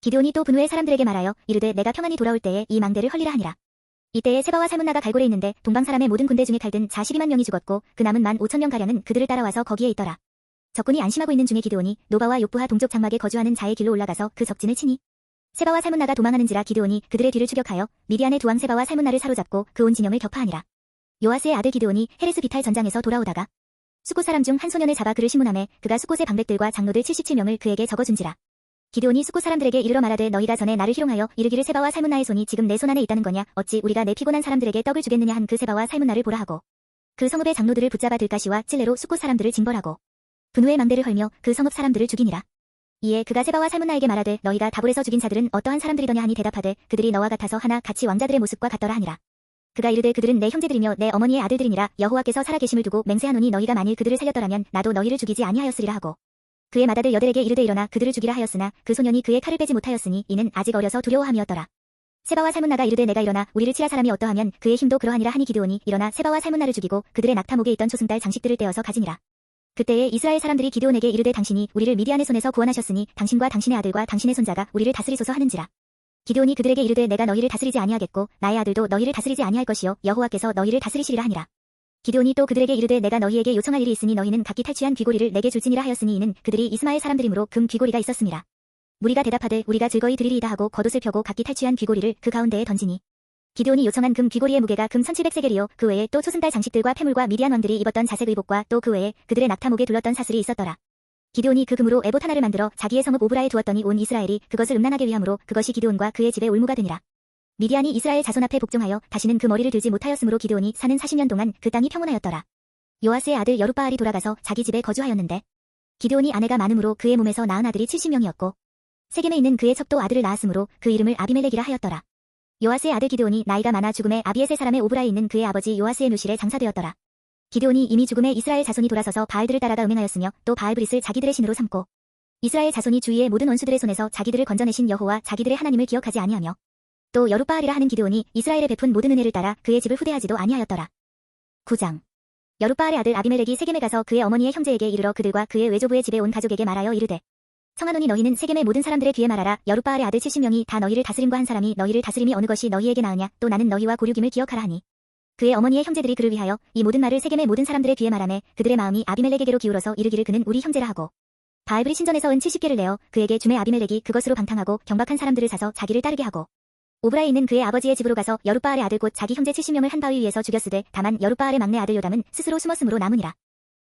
기드온이 또 분우엘 사람들에게 말하여 이르되 내가 평안히 돌아올 때에 이 망대를 헐리라 하니라. 이때에 세바와 살문나가 갈골에 있는데 동방 사람의 모든 군대 중에 칼든 자 12만 명이 죽었고 그 남은 15,000명 가량은 그들을 따라와서 거기에 있더라. 적군이 안심하고 있는 중에 기드온이 노바와 욥부하 동쪽 장막에 거주하는 자의 길로 올라가서 그 적진을 치니 세바와 살문나가 도망하는지라. 기드온이 그들의 뒤를 추격하여 미디안의 두왕 세바와 살문나를 사로잡고 그 온 진영을 격파하니라. 요아스의 아들 기드온이 헤레스 비탈 전장에서 돌아오다가 숫곳 사람 중 한 소년을 잡아 그를 심문하매 그가 숫곳의 방백들과 장로들 77명을 그에게 적어준지라. 기드온이 숫곳 사람들에게 이르러 말하되 너희가 전에 나를 희롱하여 이르기를 세바와 살문나의 손이 지금 내 손안에 있다는 거냐 어찌 우리가 내 피곤한 사람들에게 떡을 주겠느냐 한 그 세바와 살문나를 보라 하고 그 성읍의 장로들을 붙잡아 들가시와 찔레로 숫곳 사람들을 징벌하고 분우의 망대를 헐며 그 성읍 사람들을 죽이니라. 이에 그가 세바와 살문나에게 말하되 너희가 다볼에서 죽인 자들은 어떠한 사람들이더냐 하니 대답하되 그들이 너와 같아서 하나 같이 왕자들의 모습과 같더라 하니라. 그가 이르되 그들은 내 형제들이며 내 어머니의 아들들이니라. 여호와께서 살아계심을 두고 맹세하노니 너희가 만일 그들을 살렸더라면 나도 너희를 죽이지 아니하였으리라 하고 그의 맏아들 여델에게 이르되 일어나 그들을 죽이라 하였으나 그 소년이 그의 칼을 빼지 못하였으니 이는 아직 어려서 두려워함이었더라. 세바와 살문나가 이르되 내가 일어나 우리를 치라 사람이 어떠하면 그의 힘도 그러하니라 하니 기드온이 일어나 세바와 살문나를 죽이고 그들의 낙타목에 있던 초승달 장식들을 떼어서 가지니라. 그때에 이스라엘 사람들이 기드온에게 이르되 당신이 우리를 미디안의 손에서 구원하셨으니 당신과 당신의 아들과 당신의 손자가 우리를 다스리소서 하는지라. 기드온이 그들에게 이르되 내가 너희를 다스리지 아니하겠고 나의 아들도 너희를 다스리지 아니할 것이요 여호와께서 너희를 다스리시리라 하니라. 기드온이 또 그들에게 이르되 내가 너희에게 요청할 일이 있으니 너희는 각기 탈취한 귀고리를 내게 줄지니라 하였으니 이는 그들이 이스마엘 사람들이므로 금 귀고리가 있었습니다. 무리가 대답하되 우리가 즐거이 드리리이다 하고 겉옷을 펴고 각기 탈취한 귀고리를 그 가운데에 던지니 기드온이 요청한 금 귀고리의 무게가 금 1700세겔이요 그 외에 또 초승달 장식들과 패물과 미디안 왕들이 입었던 자색 의복과 또 그 외에 그들의 낙타목에 둘렀던 사슬이 있었더라. 기드온이 그 금으로 에봇 하나를 만들어 자기의 성읍 오브라에 두었더니 온 이스라엘이 그것을 음란하게 위함으로 그것이 기드온과 그의 집의 올무가 되니라. 미디안이 이스라엘 자손 앞에 복종하여 다시는 그 머리를 들지 못하였으므로 기드온이 사는 40년 동안 그 땅이 평온하였더라. 요아스의 아들 여룻바알이 돌아가서 자기 집에 거주하였는데 기드온이 아내가 많음으로 그의 몸에서 낳은 아들이 70명이었고 세겜에 있는 그의 첩도 아들을 낳았으므로 그 이름을 아비멜렉이라 하였더라. 요아스의 아들 기드온이 나이가 많아 죽음에 아비에셀 사람의 오브라에 있는 그의 아버지 요아스의 묘실에 장사되었더라. 기드온이 이미 죽음에 이스라엘 자손이 돌아서서 바알들을 따라가 음행하였으며 또 바알브릿을 자기들의 신으로 삼고 이스라엘 자손이 주위의 모든 원수들의 손에서 자기들을 건져내신 여호와 자기들의 하나님을 기억하지 아니하며 또 여룻바알이라 하는 기드온이 이스라엘에 베푼 모든 은혜를 따라 그의 집을 후대하지도 아니하였더라. 9장. 여룻바알의 아들 아비멜렉이 세겜에 가서 그의 어머니의 형제에게 이르러 그들과 그의 외조부의 집에 온 가족에게 말하여 이르되 청하노니 너희는 세겜의 모든 사람들의 귀에 말하라. 여룻바알의 아들 70명이 다 너희를 다스림과 한 사람이 너희를 다스림이 어느 것이 너희에게 나으냐 또 나는 너희와 고륙임을 기억하라 하니 그의 어머니의 형제들이 그를 위하여 이 모든 말을 세겜의 모든 사람들의 귀에 말하매 그들의 마음이 아비멜렉에게로 기울어서 이르기를 그는 우리 형제라 하고 바알브리 신전에서 은 70개를 내어 그에게 주매 아비멜렉이 그것으로 방탕하고 경박한 사람들을 사서 자기를 따르게 하고 오브라에 있는 그의 아버지의 집으로 가서 여룻바알의 아들 곧 자기 형제 70명을 한 바위 위에서 죽였으되 다만 여룻바알의 막내 아들 요담은 스스로 숨었으므로 남으니라.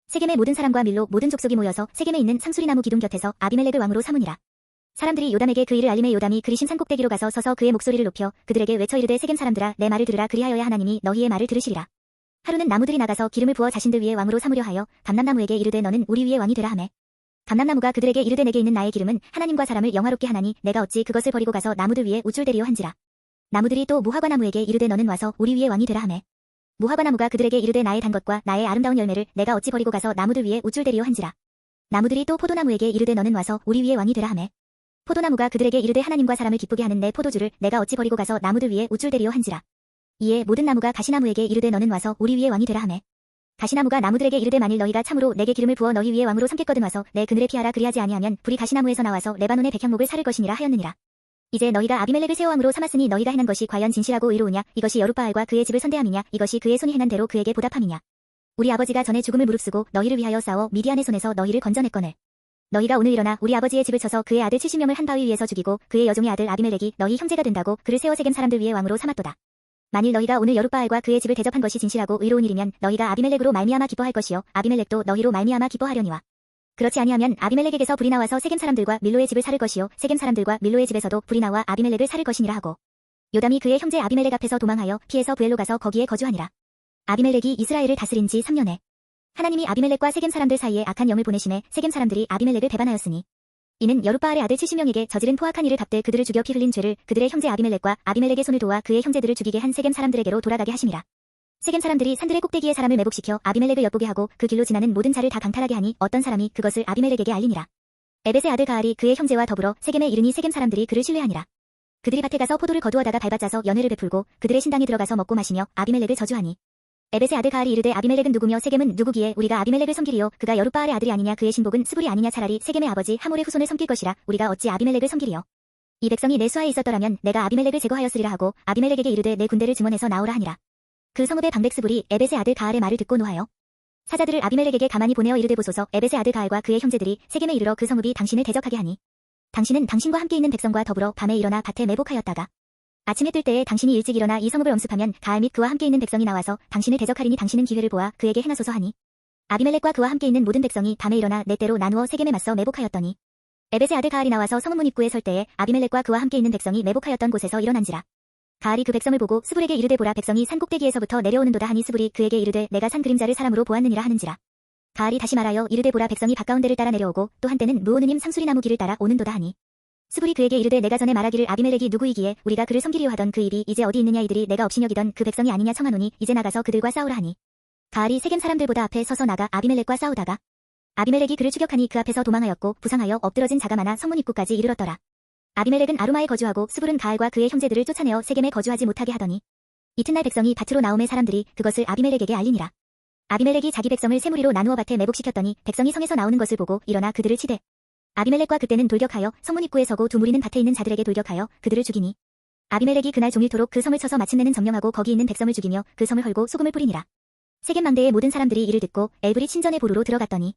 세겜의 모든 사람과 밀로 모든 족속이 모여서 세겜에 있는 상수리나무 기둥 곁에서 아비멜렉을 왕으로 삼으니라. 사람들이 요담에게 그 일을 알림해 요담이 그리심 산꼭대기로 가서 서서 그의 목소리를 높여 그들에게 외쳐 이르되 세겜 사람들아 내 말을 들으라. 그리하여야 하나님이 너희의 말을 들으시리라. 하루는 나무들이 나가서 기름을 부어 자신들 위에 왕으로 삼으려 하여 감람나무에게 이르되 너는 우리 위에 왕이 되라 하매 감람나무가 그들에게 이르되 내게 있는 나의 기름은 하나님과 사람을 영화롭게 하나니 내가 어찌 그것을 버리고 가서 나무들 위에 우쭐대리오 한지라. 나무들이 또 무화과 나무에게 이르되 너는 와서 우리 위에 왕이 되라 하매 무화과 나무가 그들에게 이르되 나의 단 것과 나의 아름다운 열매를 내가 어찌 버리고 가서 나무들 위에 우쭐대리오 한지라. 나무들이 또 포도나무에게 이르되 너는 와서 우리 위에 왕이 되라 하매 포도나무가 그들에게 이르되 하나님과 사람을 기쁘게 하는 내 포도주를 내가 어찌 버리고 가서 나무들 위에 우쭐대리오 한지라. 이에 모든 나무가 가시나무에게 이르되 너는 와서 우리 위에 왕이 되라 하매 가시나무가 나무들에게 이르되 만일 너희가 참으로 내게 기름을 부어 너희 위에 왕으로 삼겠거든 와서 내 그늘에 피하라. 그리하지 아니하면 불이 가시나무에서 나와서 레바논의 백향목을 사를 것이니라 하였느니라. 이제 너희가 아비멜렉을 새 왕으로 삼았으니 너희가 행한 것이 과연 진실하고 의로우냐. 이것이 여룻바알과 그의 집을 선대함이냐. 이것이 그의 손이 행한 대로 그에게 보답함이냐. 우리 아버지가 전에 죽음을 무릅쓰고 너희를 위하여 싸워 미디안의 손에서 너희를 건져냈거늘 너희가 오늘 일어나 우리 아버지의 집을 쳐서 그의 아들 70명을 한 바위 위에서 죽이고 그의 여종의 아들 아비멜렉이 너희 형제가 된다고 그를 세워 세겜 사람들 위에 왕으로 삼았도다. 만일 너희가 오늘 여룻바알과 그의 집을 대접한 것이 진실하고 의로운 일이면 너희가 아비멜렉으로 말미암아 기뻐할 것이요 아비멜렉도 너희로 말미암아 기뻐하려니와 그렇지 아니하면 아비멜렉에게서 불이 나와서 세겜 사람들과 밀로의 집을 살을 것이요 세겜 사람들과 밀로의 집에서도 불이 나와 아비멜렉을 살을 것이니라 하고 요담이 그의 형제 아비멜렉 앞에서 도망하여 피해서 부엘로 가서 거기에 거주하니라. 아비멜렉이 이스라엘을 다스린 지 3년에 하나님이 아비멜렉과 세겜 사람들 사이에 악한 영을 보내심에 세겜 사람들이 아비멜렉을 배반하였으니 이는 여룻바알의 아들 70명에게 저지른 포악한 일을 갚되 그들을 죽여 피 흘린 죄를 그들의 형제 아비멜렉과 아비멜렉의 손을 도와 그의 형제들을 죽이게 한 세겜 사람들에게로 돌아가게 하심이라. 세겜 사람들이 산들의 꼭대기에 사람을 매복시켜 아비멜렉을 엿보게 하고 그 길로 지나는 모든 자를 다 강탈하게 하니 어떤 사람이 그것을 아비멜렉에게 알리니라. 에벳의 아들 가알이 그의 형제와 더불어 세겜에 이르니 세겜 사람들이 그를 신뢰하니라. 그들이 밭에 가서 포도를 거두어다가 밟아짜서 연회를 베풀고 그들의 신당에 들어가서 먹고 마시며 아비멜렉을 저주하니. 에벳의 아들 가알이 이르되 아비멜렉은 누구며 세겜은 누구기에 우리가 아비멜렉을 섬기리요. 그가 여룻바알의 아들이 아니냐. 그의 신복은 스불이 아니냐. 차라리 세겜의 아버지 하몰의 후손을 섬길 것이라. 우리가 어찌 아비멜렉을 섬기리요. 이 백성이 내 수하에 있었더라면 내가 아비멜렉을 제거하였으리라 하고 아비멜렉에게 이르되 내 군대를 증원해서 나오라 하니라. 그 성읍의 방백 스불이 에벳의 아들 가알의 말을 듣고 노하여 사자들을 아비멜렉에게 가만히 보내어 이르되 보소서. 에벳의 아들 가알과 그의 형제들이 세겜에 이르러 그 성읍이 당신을 대적하게 하니 당신은 당신과 함께 있는 백성과 더불어 밤에 일어나 밭에 매복하였다가 아침에 뜰 때에 당신이 일찍 일어나 이 성읍을 엄습하면 가알 및 그와 함께 있는 백성이 나와서 당신을 대적하리니 당신은 기회를 보아 그에게 행하소서 하니 아비멜렉과 그와 함께 있는 모든 백성이 밤에 일어나 네 때로 나누어 세겜에 맞서 매복하였더니 에벳의 아들 가알이 나와서 성읍 문 입구에 설 때에 아비멜렉과 그와 함께 있는 백성이 매복하였던 곳에서 일어난지라. 가알이 그 백성을 보고 스불에게 이르되 보라 백성이 산 꼭대기에서부터 내려오는도다 하니 스불이 그에게 이르되 내가 산 그림자를 사람으로 보았느니라 하는지라. 가알이 다시 말하여 이르되 보라 백성이 가까운 데를 따라 내려오고 또 한때는 무오느님 상수리나무 길을 따라 오는도다 하니 스불이 그에게 이르되 내가 전에 말하기를 아비멜렉이 누구이기에 우리가 그를 섬기리요 하던 그 입이 이제 어디 있느냐. 이들이 내가 없인 여기던 그 백성이 아니냐 청하노니 이제 나가서 그들과 싸우라 하니 가알이 세겜 사람들보다 앞에 서서 나가 아비멜렉과 싸우다가 아비멜렉이 그를 추격하니 그 앞에서 도망하였고 부상하여 엎드러진 자가 많아 성문 입구까지 이르렀더라. 아비멜렉은 아루마에 거주하고 스불은 가알과 그의 형제들을 쫓아내어 세겜에 거주하지 못하게 하더니 이튿날 백성이 밭으로 나오매 사람들이 그것을 아비멜렉에게 알리니라. 아비멜렉이 자기 백성을 세 무리로 나누어 밭에 매복시켰더니 백성이 성에서 나오는 것을 보고 일어나 그들을 치되 아비멜렉과 그때는 돌격하여 성문 입구에 서고 두 무리는 밭에 있는 자들에게 돌격하여 그들을 죽이니 아비멜렉이 그날 종일토록 그 성을 쳐서 마침내는 점령하고 거기 있는 백성을 죽이며 그 성을 헐고 소금을 뿌리니라. 세겜 망대의 모든 사람들이 이를 듣고 엘브리 친전의 보루로 들어갔더니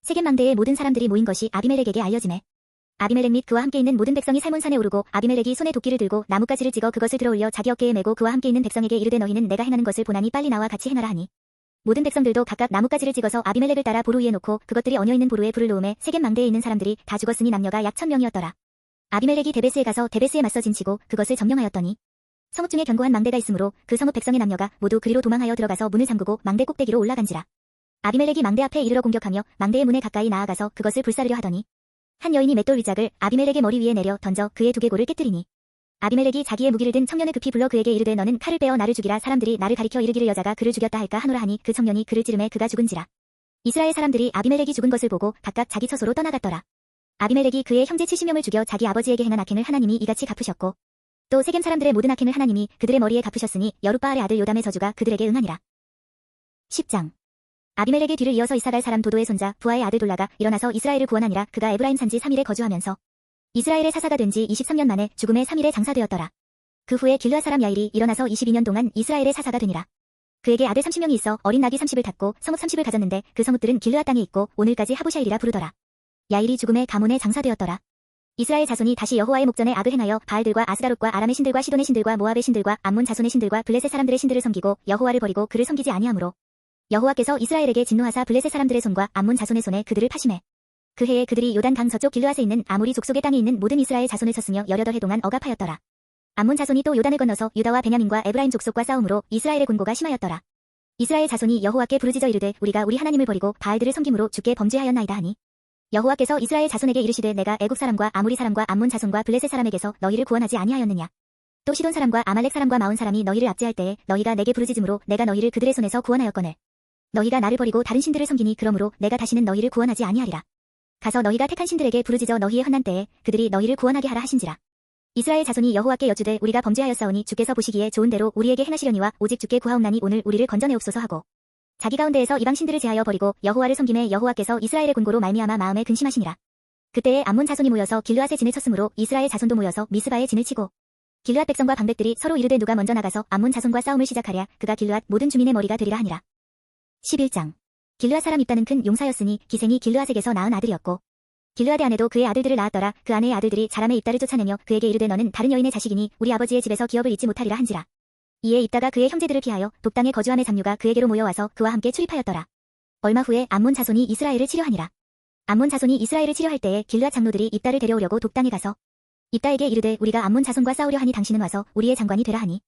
세겜 망대의 모든 사람들이 모인 것이 아비멜렉에게 알려지매 아비멜렉 및 그와 함께 있는 모든 백성이 살몬산에 오르고 아비멜렉이 손에 도끼를 들고 나뭇가지를 찍어 그것을 들어올려 자기 어깨에 메고 그와 함께 있는 백성에게 이르되 너희는 내가 행하는 것을 보나니 빨리 나와 같이 행하라 하니 모든 백성들도 각각 나뭇가지를 찍어서 아비멜렉을 따라 보루 위에 놓고 그것들이 얹어있는 보루에 불을 놓음에 세겜 망대에 있는 사람들이 다 죽었으니 남녀가 약 1000명이었더라. 아비멜렉이 데베스에 가서 데베스에 맞서 진치고 그것을 점령하였더니 성읍 중에 견고한 망대가 있으므로 그 성읍 백성의 남녀가 모두 그리로 도망하여 들어가서 문을 잠그고 망대 꼭대기로 올라간지라. 아비멜렉이 망대 앞에 이르러 공격하며 망대의 문에 가까이 나아가서 그것을 불사르려 하더니 한 여인이 맷돌 위짝을 아비멜렉의 머리 위에 내려 던져 그의 두개골을 깨뜨리니 아비멜렉이 자기의 무기를 든 청년을 급히 불러 그에게 이르되 너는 칼을 빼어 나를 죽이라. 사람들이 나를 가리켜 이르기를 여자가 그를 죽였다 할까 하노라 하니 그 청년이 그를 찌르매 그가 죽은지라. 이스라엘 사람들이 아비멜렉이 죽은 것을 보고 각각 자기 처소로 떠나갔더라. 아비멜렉이 그의 형제 70명을 죽여 자기 아버지에게 행한 악행을 하나님이 이같이 갚으셨고 또 세겜 사람들의 모든 악행을 하나님이 그들의 머리에 갚으셨으니 여룻바알의 아들 요담의 저주가 그들에게 응하니라. 10장 아비멜렉의 뒤를 이어서 이사갈 사람 도도의 손자 부하의 아들 돌라가 일어나서 이스라엘을 구원하니라. 그가 에브라임 산지 3일에 거주하면서 이스라엘의 사사가 된 지 23년 만에 죽음의 3일에 장사되었더라. 그 후에 길르앗 사람 야일이 일어나서 22년 동안 이스라엘의 사사가 되니라. 그에게 아들 30명이 있어 어린 낙이 30을 탔고 성읍 30을 가졌는데 그 성읍들은 길르앗 땅에 있고 오늘까지 하부샤일이라 부르더라. 야일이 죽음의 가문에 장사되었더라. 이스라엘 자손이 다시 여호와의 목전에 악을 행하여 바알들과 아스다롯과 아람의 신들과 시돈의 신들과 모압의 신들과 암몬 자손의 신들과 블레셋 사람들의 신들을 섬기고 여호와를 버리고 그를 섬기지 아니하므로 여호와께서 이스라엘에게 진노하사 블레셋 사람들의 손과 암몬 자손의 손에 그들을 파심해 그 해에 그들이 요단 강 저쪽 길르앗에 있는 아모리 족속의 땅에 있는 모든 이스라엘 자손을 쳤으며 18해 동안 억압하였더라. 암몬 자손이 또 요단을 건너서 유다와 베냐민과 에브라임 족속과 싸움으로 이스라엘의 군고가 심하였더라. 이스라엘 자손이 여호와께 부르짖어 이르되 우리가 우리 하나님을 버리고 바알들을 섬김으로 주께 범죄하였나이다 하니 여호와께서 이스라엘 자손에게 이르시되 내가 애굽 사람과 아모리 사람과 암몬 자손과 블레셋 사람에게서 너희를 구원하지 아니하였느냐. 또 시돈 사람과 아말렉 사람과 마온 사람이 너희를 압제할 때에 너희가 내게 부르짖음으로 내가 너희를 그들의 손에서 구원하였거늘 너희가 나를 버리고 다른 신들을 섬기니 그러므로 내가 다시는 너희를 구원하지 아니하리라. 가서 너희가 택한 신들에게 부르짖어 너희의 헛난 때에 그들이 너희를 구원하게 하라 하신지라. 이스라엘 자손이 여호와께 여쭈되 우리가 범죄하였사오니 주께서 보시기에 좋은 대로 우리에게 행하시려니와 오직 주께 구하옵나니 오늘 우리를 건져내옵소서 하고 자기 가운데에서 이방 신들을 제하여 버리고 여호와를 섬김에 여호와께서 이스라엘의 군고로 말미암아 마음에 근심하시니라. 그때에 암몬 자손이 모여서 길르앗에 진을 쳤으므로 이스라엘 자손도 모여서 미스바에 진을 치고 길르앗 백성과 방백들이 서로 이르되 누가 먼저 나가서 암몬 자손과 싸움을 시작하랴. 그가 길르앗 모든 주민의 머리가 되리라 하니라. 11장 길르앗 사람 입다는 큰 용사였으니 기생이 길르앗에게서 낳은 아들이었고 길르앗의 아내도 그의 아들들을 낳았더라. 그 아내의 아들들이 자람의 입다를 쫓아내며 그에게 이르되 너는 다른 여인의 자식이니 우리 아버지의 집에서 기업을 잊지 못하리라 한지라. 이에 입다가 그의 형제들을 피하여 독당에 거주함의 잡류가 그에게로 모여와서 그와 함께 출입하였더라. 얼마 후에 암몬 자손이 이스라엘을 치려하니라. 암몬 자손이 이스라엘을 치려할 때에 길르앗 장로들이 입다를 데려오려고 독당에 가서 입다에게 이르되 우리가 암몬 자손과 싸우려 하니 당신은 와서 우리의 장관이 되라 하니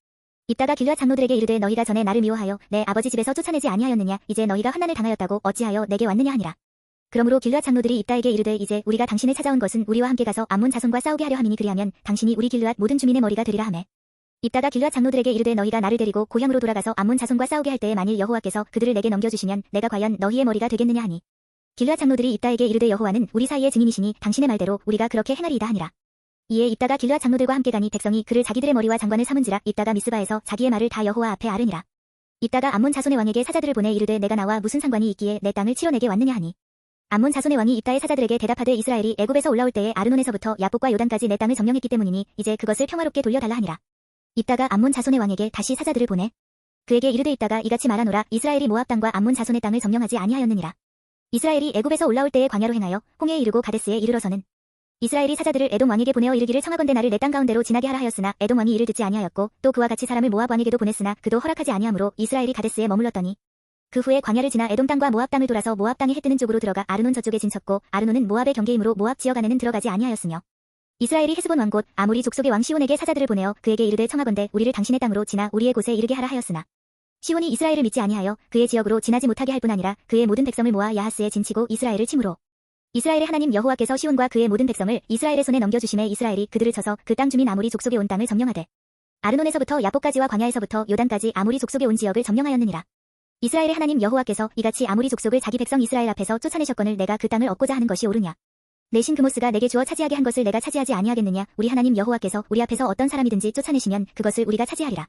입다가 길르앗 장로들에게 이르되 너희가 전에 나를 미워하여 내 아버지 집에서 쫓아내지 아니하였느냐. 이제 너희가 환난을 당하였다고 어찌하여 내게 왔느냐 하니라. 그러므로 길르앗 장로들이 입다에게 이르되 이제 우리가 당신을 찾아온 것은 우리와 함께 가서 암몬 자손과 싸우게 하려 함이니 그리하면 당신이 우리 길르앗 모든 주민의 머리가 되리라 하매 입다가 길르앗 장로들에게 이르되 너희가 나를 데리고 고향으로 돌아가서 암몬 자손과 싸우게 할 때에 만일 여호와께서 그들을 내게 넘겨주시면 내가 과연 너희의 머리가 되겠느냐 하니 길르앗 장로들이 입다에게 이르되 여호와는 우리 사이의 증인이시니 당신의 말대로 우리가 그렇게 행하리이다 하니라. 이에 입다가 길르앗 장로들과 함께 가니 백성이 그를 자기들의 머리와 장관을 삼은지라 입다가 미스바에서 자기의 말을 다 여호와 앞에 아뢰니라. 입다가 암몬 자손의 왕에게 사자들을 보내 이르되 내가 나와 무슨 상관이 있기에 내 땅을 치러 내게 왔느냐 하니. 암몬 자손의 왕이 입다의 사자들에게 대답하되 이스라엘이 애굽에서 올라올 때에 아르논에서부터 야복과 요단까지 내 땅을 점령했기 때문이니 이제 그것을 평화롭게 돌려달라 하니라. 입다가 암몬 자손의 왕에게 다시 사자들을 보내 그에게 이르되 입다가 이같이 말하노라. 이스라엘이 모압 땅과 암몬 자손의 땅을 점령하지 아니하였느니라. 이스라엘이 애굽에서 올라올 때에 광야로 행하여 홍해에 이르고 가데스에 이르러서는 이스라엘이 사자들을 에돔 왕에게 보내어 이르기를 청하건대 나를 내 땅 가운데로 지나게 하라 하였으나 에돔 왕이 이를 듣지 아니하였고 또 그와 같이 사람을 모압 왕에게도 보냈으나 그도 허락하지 아니하므로 이스라엘이 가데스에 머물렀더니 그 후에 광야를 지나 에돔 땅과 모압 땅을 돌아서 모압 땅의 해 뜨는 쪽으로 들어가 아르논 저쪽에 진쳤고 아르논은 모압의 경계이므로 모압 지역 안에는 들어가지 아니하였으며 이스라엘이 헤스본 왕 곧 아모리 족속의 왕 시온에게 사자들을 보내어 그에게 이르되 청하건대 우리를 당신의 땅으로 지나 우리의 곳에 이르게 하라 하였으나 시온이 이스라엘을 믿지 아니하여 그의 지역으로 지나지 못하게 할 뿐 아니라 그의 모든 백성을 모아 야하스에 진치고 이스라엘을 침으로 이스라엘의 하나님 여호와께서 시온과 그의 모든 백성을 이스라엘의 손에 넘겨주심에 이스라엘이 그들을 쳐서 그 땅 주민 아모리 족속의 온 땅을 점령하되 아르논에서부터 야복까지와 광야에서부터 요단까지 아모리 족속의 온 지역을 점령하였느니라. 이스라엘의 하나님 여호와께서 이같이 아모리 족속을 자기 백성 이스라엘 앞에서 쫓아내셨거늘 내가 그 땅을 얻고자 하는 것이 옳으냐. 내 신 그모스가 내게 주어 차지하게 한 것을 내가 차지하지 아니하겠느냐. 우리 하나님 여호와께서 우리 앞에서 어떤 사람이든지 쫓아내시면 그것을 우리가 차지하리라.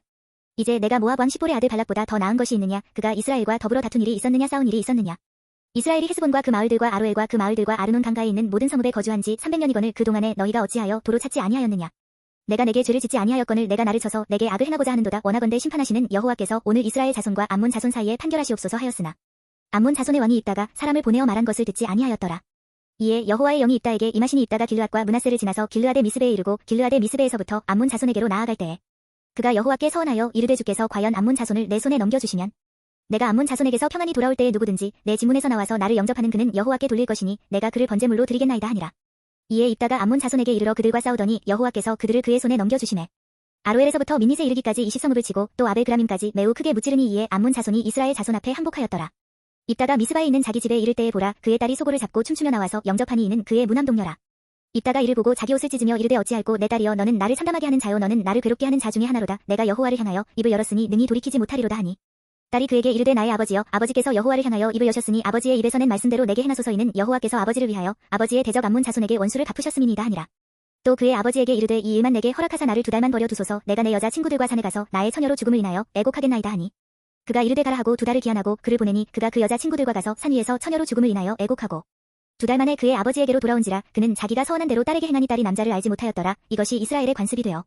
이제 내가 모압 왕 시볼의 아들 발락보다 더 나은 것이 있느냐. 그가 이스라엘과 더불어 다툰 일이 있었느냐 싸운 일이 있었느냐. 이스라엘이 헤스본과 그 마을들과 아로엘과 그 마을들과 아르논 강가에 있는 모든 성읍에 거주한 지 300년이거늘 그동안에 너희가 어찌하여 도로 찾지 아니하였느냐. 내가 내게 죄를 짓지 아니하였거늘 내가 나를 쳐서 내게 악을 행하고자 하는도다. 원하건대 심판하시는 여호와께서 오늘 이스라엘 자손과 암몬 자손 사이에 판결하시옵소서 하였으나 암몬 자손의 왕이 입다가 사람을 보내어 말한 것을 듣지 아니하였더라. 이에 여호와의 영이 입다에게 임하시니 입다가 길르앗과 므낫세를 지나서 길르앗의 미스베에 이르고 길르앗의 미스베에서부터 암몬 자손에게로 나아갈 때에 그가 여호와께 서원하여 이르되 주께서 과연 암몬 자손을 내 손에 넘겨주시면 내가 암몬 자손에게서 평안히 돌아올 때에 누구든지 내 지문에서 나와서 나를 영접하는 그는 여호와께 돌릴 것이니 내가 그를 번제물로 드리겠나이다 하니라. 이에 입다가 암몬 자손에게 이르러 그들과 싸우더니 여호와께서 그들을 그의 손에 넘겨주시매 아로엘에서부터 미닛에 이르기까지 20성읍을 치고 또 아벨그라밈까지 매우 크게 무찌르니 이에 암몬 자손이 이스라엘 자손 앞에 항복하였더라. 입다가 미스바에 있는 자기 집에 이를 때에 보라 그의 딸이 소고를 잡고 춤추며 나와서 영접하니 이는 그의 무남 동료라. 입다가 이를 보고 자기 옷을 찢으며 이르되 어찌할꼬 내 딸이여 너는 나를 참담하게 하는 자요 너는 나를 괴롭게 하는 자 중에 하나로다. 내가 여호와를 향하여 입을 열었으니 능히 돌이키지 못하리로다 하니 딸이 그에게 이르되 나의 아버지여 아버지께서 여호와를 향하여 입을 여셨으니 아버지의 입에서 낸 말씀대로 내게 행하소서 이는 여호와께서 아버지를 위하여 아버지의 대적 암몬 자손에게 원수를 갚으셨음이니이다 하니라. 또 그의 아버지에게 이르되 이 일만 내게 허락하사 나를 2달만 버려 두소서 내가 내 여자 친구들과 산에 가서 나의 처녀로 죽음을 인하여 애곡하겠나이다 하니 그가 이르되 가라 하고 2달을 기한하고 그를 보내니 그가 그 여자 친구들과 가서 산 위에서 처녀로 죽음을 인하여 애곡하고 2달 만에 그의 아버지에게로 돌아온지라 그는 자기가 서원한 대로 딸에게 행하니 딸이 남자를 알지 못하였더라. 이것이 이스라엘의 관습이 되어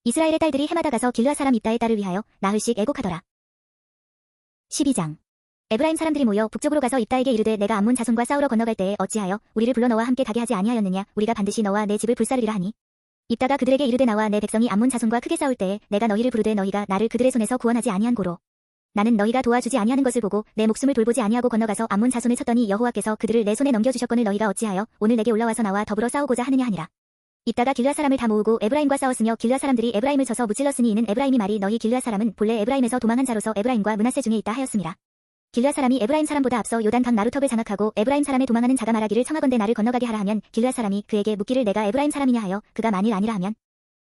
이스라엘의 딸들이 해마다 가서 길르앗 사람 입다의 딸을 위하여 나흘씩 애곡하더라. 12장 에브라임 사람들이 모여 북쪽으로 가서 입다에게 이르되 내가 암몬 자손과 싸우러 건너갈 때에 어찌하여 우리를 불러 너와 함께 가게 하지 아니하였느냐. 우리가 반드시 너와 내 집을 불사르리라 하니 입다가 그들에게 이르되 나와 내 백성이 암몬 자손과 크게 싸울 때에 내가 너희를 부르되 너희가 나를 그들의 손에서 구원하지 아니한 고로 나는 너희가 도와주지 아니하는 것을 보고 내 목숨을 돌보지 아니하고 건너가서 암몬 자손을 쳤더니 여호와께서 그들을 내 손에 넘겨주셨거늘 너희가 어찌하여 오늘 내게 올라와서 나와 더불어 싸우고자 하느냐 하니라. 입다가 길르앗 사람을 다 모으고 에브라임과 싸웠으며 길르앗 사람들이 에브라임을 쳐서 무찔렀으니 이는 에브라임이 말이 너희 길르앗 사람은 본래 에브라임에서 도망한 자로서 에브라임과 므낫세 중에 있다 하였음이라. 길르앗 사람이 에브라임 사람보다 앞서 요단 강 나루턱을 장악하고 에브라임 사람의 도망하는 자가 말하기를 청하건대 나를 건너가게 하라 하면 길르앗 사람이 그에게 묻기를 내가 에브라임 사람이냐 하여 그가 만일 아니라 하면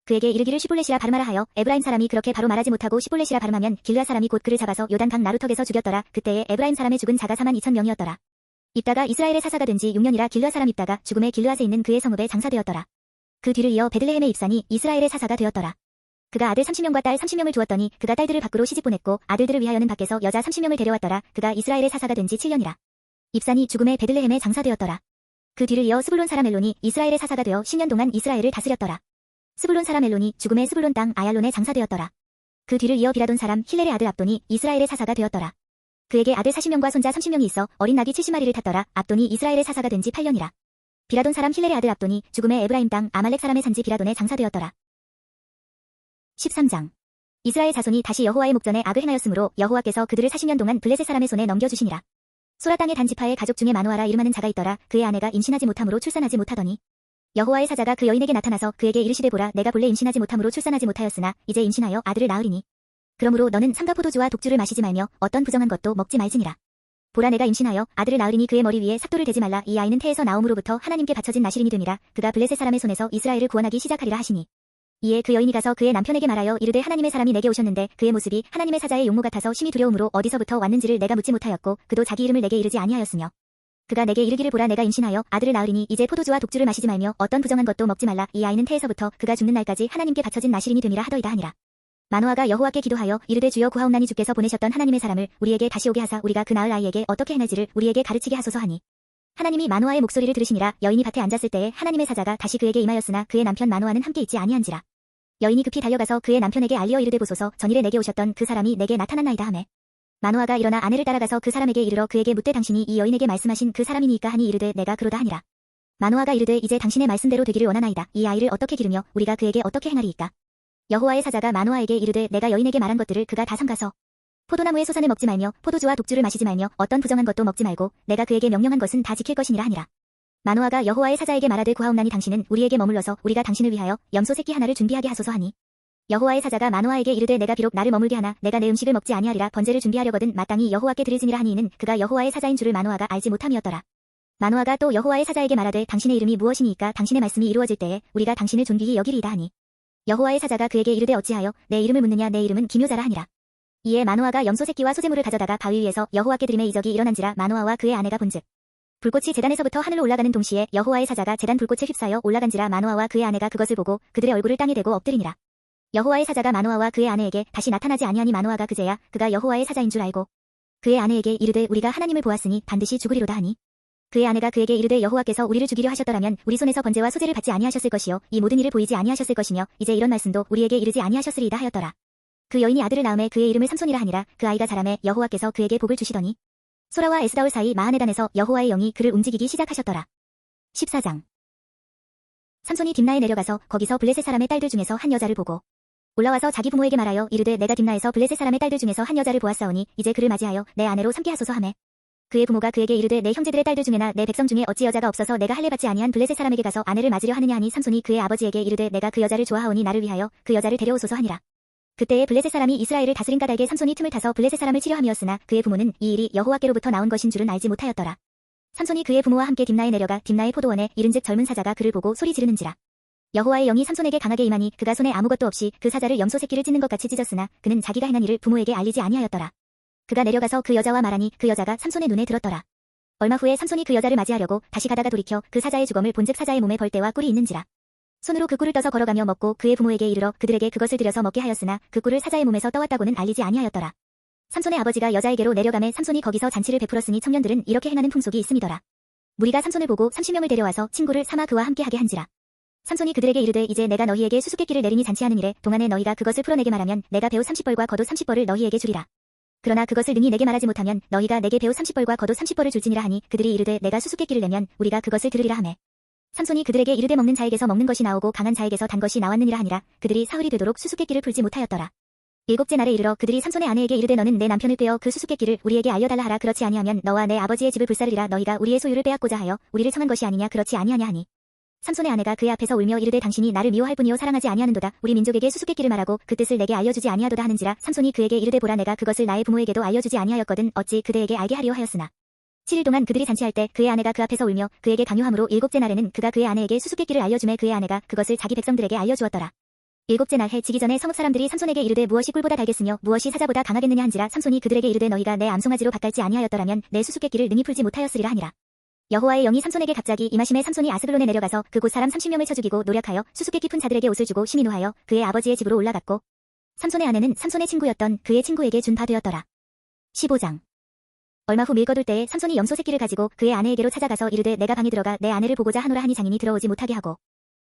그에게 이르기를 시볼렛이라 발음하라 하여 에브라임 사람이 그렇게 바로 말하지 못하고 시볼렛이라 발음하면 길르앗 사람이 곧 그를 잡아서 요단 강 나루턱에서 죽였더라. 그때에 에브라임 사람의 죽은 자가 42,000명이었더라. 입다가 이스라엘의 사사가 된 지 6년이라 길르앗 사람 입다가 죽음의 길르앗에 있는 그의 성읍에 장사되었더라. 그 뒤를 이어 베들레헴에 입산이 이스라엘의 사사가 되었더라. 그가 아들 30명과 딸 30명을 두었더니 그가 딸들을 밖으로 시집 보냈고 아들들을 위하여는 밖에서 여자 30명을 데려왔더라. 그가 이스라엘의 사사가 된 지 7년이라. 입산이 죽음의 베들레헴에 장사되었더라. 그 뒤를 이어 스불론 사람 엘론이 이스라엘의 사사가 되어 10년 동안 이스라엘을 다스렸더라. 스불론 사람 엘론이 죽음의 스불론 땅 아얄론에 장사되었더라. 그 뒤를 이어 비라돈 사람 힐렐의 아들 압돈이 이스라엘의 사사가 되었더라. 그에게 아들 40명과 손자 30명이 있어 어린 낙이 70마리를 탔더라. 압돈이 이스라엘의 사사가 된 지 8년이라. 비라돈 사람 힐렐의 아들 압돈이 죽음의 에브라임 땅 아말렉 사람의 산지 비라돈에 장사되었더라. 13장 이스라엘 자손이 다시 여호와의 목전에 악을 행하였으므로 여호와께서 그들을 40년 동안 블레셋 사람의 손에 넘겨주시니라. 소라 땅의 단지파의 가족 중에 마노아라 이름하는 자가 있더라. 그의 아내가 임신하지 못함으로 출산하지 못하더니 여호와의 사자가 그 여인에게 나타나서 그에게 이르시되 보라 내가 본래 임신하지 못함으로 출산하지 못하였으나 이제 임신하여 아들을 낳으리니 그러므로 너는 삼가 포도주와 독주를 마시지 말며 어떤 부정한 것도 먹지 말지니라. 보라 내가 임신하여 아들을 낳으리니 그의 머리 위에 삭도를 대지 말라. 이 아이는 태에서 나옴으로부터 하나님께 바쳐진 나시린이 되니라. 그가 블레셋 사람의 손에서 이스라엘을 구원하기 시작하리라 하시니 이에 그 여인이 가서 그의 남편에게 말하여 이르되 하나님의 사람이 내게 오셨는데 그의 모습이 하나님의 사자의 용모 같아서 심히 두려움으로 어디서부터 왔는지를 내가 묻지 못하였고 그도 자기 이름을 내게 이르지 아니하였으며 그가 내게 이르기를 보라 내가 임신하여 아들을 낳으리니 이제 포도주와 독주를 마시지 말며 어떤 부정한 것도 먹지 말라. 이 아이는 태에서부터 그가 죽는 날까지 하나님께 바쳐진 나실인이 됨이라 하더이다 하니라. 마노아가 여호와께 기도하여 이르되 주여 구하옵나니 주께서 보내셨던 하나님의 사람을 우리에게 다시 오게 하사 우리가 그 낳을 아이에게 어떻게 행할지를 우리에게 가르치게 하소서 하니 하나님이 마노아의 목소리를 들으시니라. 여인이 밭에 앉았을 때에 하나님의 사자가 다시 그에게 임하였으나 그의 남편 마노아는 함께 있지 아니한지라. 여인이 급히 달려가서 그의 남편에게 알리어 이르되 보소서 전일에 내게 오셨던 그 사람이 내게 나타났나이다 하매 마노아가 일어나 아내를 따라가서 그 사람에게 이르러 그에게 묻되 당신이 이 여인에게 말씀하신 그 사람이니까 하니 이르되 내가 그로다 하니라. 마노아가 이르되 이제 당신의 말씀대로 되기를 원하나이다. 이 아이를 어떻게 기르며 우리가 그에게 어떻게 행하리이까. 여호와의 사자가 마노아에게 이르되 내가 여인에게 말한 것들을 그가 다 삼가서 포도나무의 소산을 먹지 말며 포도주와 독주를 마시지 말며 어떤 부정한 것도 먹지 말고 내가 그에게 명령한 것은 다 지킬 것이니라 하니라. 마노아가 여호와의 사자에게 말하되 구하옵나니 당신은 우리에게 머물러서 우리가 당신을 위하여 염소 새끼 하나를 준비하게 하소서 하니 여호와의 사자가 마노아에게 이르되 내가 비록 나를 머물게 하나 내가 내 음식을 먹지 아니하리라. 번제를 준비하려거든 마땅히 여호와께 드릴지니라 하니 이는 그가 여호와의 사자인 줄을 마노아가 알지 못함이었더라. 마노아가 또 여호와의 사자에게 말하되 당신의 이름이 무엇이니까 당신의 말씀이 이루어질 때에 우리가 당신을 존귀히 여기리이다 하니 여호와의 사자가 그에게 이르되 어찌하여 내 이름을 묻느냐 내 이름은 기묘자라 하니라. 이에 마노아가 염소 새끼와 소재물을 가져다가 바위 위에서 여호와께 드림에 이적이 일어난지라. 마노아와 그의 아내가 본즉 불꽃이 제단에서부터 하늘로 올라가는 동시에 여호와의 사자가 제단 불꽃에 휩싸여 올라간지라. 마노아와 그의 아내가 그것을 보고 그들의 얼굴을 땅에 대고 엎드리니라. 여호와의 사자가 마노아와 그의 아내에게 다시 나타나지 아니하니 마노아가 그제야 그가 여호와의 사자인 줄 알고 그의 아내에게 이르되 우리가 하나님을 보았으니 반드시 죽으리로다 하니 그의 아내가 그에게 이르되 여호와께서 우리를 죽이려 하셨더라면 우리 손에서 번제와 소제를 받지 아니하셨을 것이요 이 모든 일을 보이지 아니하셨을 것이며 이제 이런 말씀도 우리에게 이르지 아니하셨으리이다 하였더라. 그 여인이 아들을 낳음에 그의 이름을 삼손이라 하니라. 그 아이가 자라매 여호와께서 그에게 복을 주시더니 소라와 에스다올 사이 마하네단에서 여호와의 영이 그를 움직이기 시작하셨더라. 14장. 삼손이 딥나에 내려가서 거기서 블레셋 사람의 딸들 중에서 한 여자를 보고 올라와서 자기 부모에게 말하여 이르되 내가 딥나에서 블레셋 사람의 딸들 중에서 한 여자를 보았사오니 이제 그를 맞이하여 내 아내로 삼게 하소서 하매 그의 부모가 그에게 이르되 내 형제들의 딸들 중에나 내 백성 중에 어찌 여자가 없어서 내가 할례 받지 아니한 블레셋 사람에게 가서 아내를 맞으려 하느냐 하니 삼손이 그의 아버지에게 이르되 내가 그 여자를 좋아하오니 나를 위하여 그 여자를 데려오소서 하니라. 그때에 블레셋 사람이 이스라엘을 다스린 까닭에 삼손이 틈을 타서 블레셋 사람을 치려 함이었으나 그의 부모는 이 일이 여호와께로부터 나온 것인 줄은 알지 못하였더라. 삼손이 그의 부모와 함께 딥나에 내려가 딥나의 포도원에 이른즉 젊은 사자가 그를 보고 소리 지르는지라. 여호와의 영이 삼손에게 강하게 임하니 그가 손에 아무것도 없이 그 사자를 염소 새끼를 찢는 것 같이 찢었으나 그는 자기가 행한 일을 부모에게 알리지 아니하였더라. 그가 내려가서 그 여자와 말하니 그 여자가 삼손의 눈에 들었더라. 얼마 후에 삼손이 그 여자를 맞이하려고 다시 가다가 돌이켜 그 사자의 주검을 본즉 사자의 몸에 벌떼와 꿀이 있는지라. 손으로 그 꿀을 떠서 걸어가며 먹고 그의 부모에게 이르러 그들에게 그것을 들여서 먹게 하였으나 그 꿀을 사자의 몸에서 떠왔다고는 알리지 아니하였더라. 삼손의 아버지가 여자에게로 내려가매 삼손이 거기서 잔치를 베풀었으니 청년들은 이렇게 행하는 풍속이 있음이더라. 무리가 삼손을 보고 30명을 데려와서 친구를 삼아 그와 함께 하게 한지라. 삼손이 그들에게 이르되 이제 내가 너희에게 수수께끼를 내리니 잔치하는 일에 동안에 너희가 그것을 풀어내게 말하면 내가 배우 30벌과 겉옷 30벌을 너희에게 주리라. 그러나 그것을 능히 내게 말하지 못하면 너희가 내게 배우 30벌과 겉옷 30벌을 줄지니라 하니 그들이 이르되 내가 수수께끼를 내면 우리가 그것을 들으리라 하매 삼손이 그들에게 이르되 먹는 자에게서 먹는 것이 나오고 강한 자에게서 단 것이 나왔느니라 하니라. 그들이 사흘이 되도록 수수께끼를 풀지 못하였더라. 일곱째 날에 이르러 그들이 삼손의 아내에게 이르되 너는 내 남편을 꿰어 그 수수께끼를 우리에게 알려달라 하라. 그렇지 아니하면 너와 내 아버지의 집을 불사르리라. 너희가 우리의 소유를 빼앗고자 하여 우리를 청한 것이 아니냐. 그렇지 아니하냐 하니 삼손의 아내가 그의 앞에서 울며 이르되 당신이 나를 미워할 뿐이요 사랑하지 아니하는도다. 우리 민족에게 수수께끼를 말하고 그 뜻을 내게 알려주지 아니하도다 하는지라. 삼손이 그에게 이르되 보라 내가 그것을 나의 부모에게도 알려주지 아니하였거든 어찌 그대에게 알게 하려 하였으나 7일 동안 그들이 잔치할 때 그의 아내가 그 앞에서 울며 그에게 강요함으로 일곱째 날에는 그가 그의 아내에게 수수께끼를 알려주매 그의 아내가 그것을 자기 백성들에게 알려주었더라. 일곱째 날 해 지기 전에 성읍 사람들이 삼손에게 이르되 무엇이 꿀보다 달겠으며 무엇이 사자보다 강하겠느냐 한지라. 삼손이 그들에게 이르되 너희가 내 암송아지로 밭갈지 아니하였더라면 내 수수께끼를 능히 풀지 못하였으리라 하니라. 여호와의 영이 삼손에게 갑자기 임하심에 삼손이 아스글론에 내려가서 그곳 사람 30명을 쳐 죽이고 노력하여 수수께끼 푼 자들에게 옷을 주고 심히 노하여 그의 아버지의 집으로 올라갔고 삼손의 아내는 삼손의 친구였던 그의 친구에게 준 바 되었더라. 15장. 얼마 후 밀거둘 때에 삼손이 염소 새끼를 가지고 그의 아내에게로 찾아가서 이르되 내가 방에 들어가 내 아내를 보고자 하노라 하니 장인이 들어오지 못하게 하고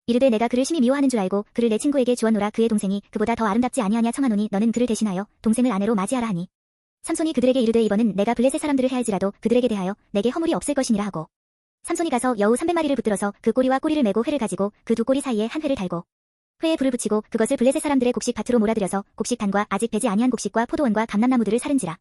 이르되 내가 그를 심히 미워하는 줄 알고 그를 내 친구에게 주었노라. 그의 동생이 그보다 더 아름답지 아니하냐 청하노니 너는 그를 대신하여 동생을 아내로 맞이하라 하니 삼손이 그들에게 이르되 이번은 내가 블레셋 사람들을 해할지라도 그들에게 대하여 내게 허물이 없을 것이니라 하고 삼손이 가서 여우 300마리를 붙들어서 그 꼬리와 꼬리를 메고 회를 가지고 그 두 꼬리 사이에 한 회를 달고 회에 불을 붙이고 그것을 블레셋 사람들의 곡식 밭으로 몰아들여서 곡식단과 아직 배지 아니한 곡식과 포도원과 감람나무들을 사른지라.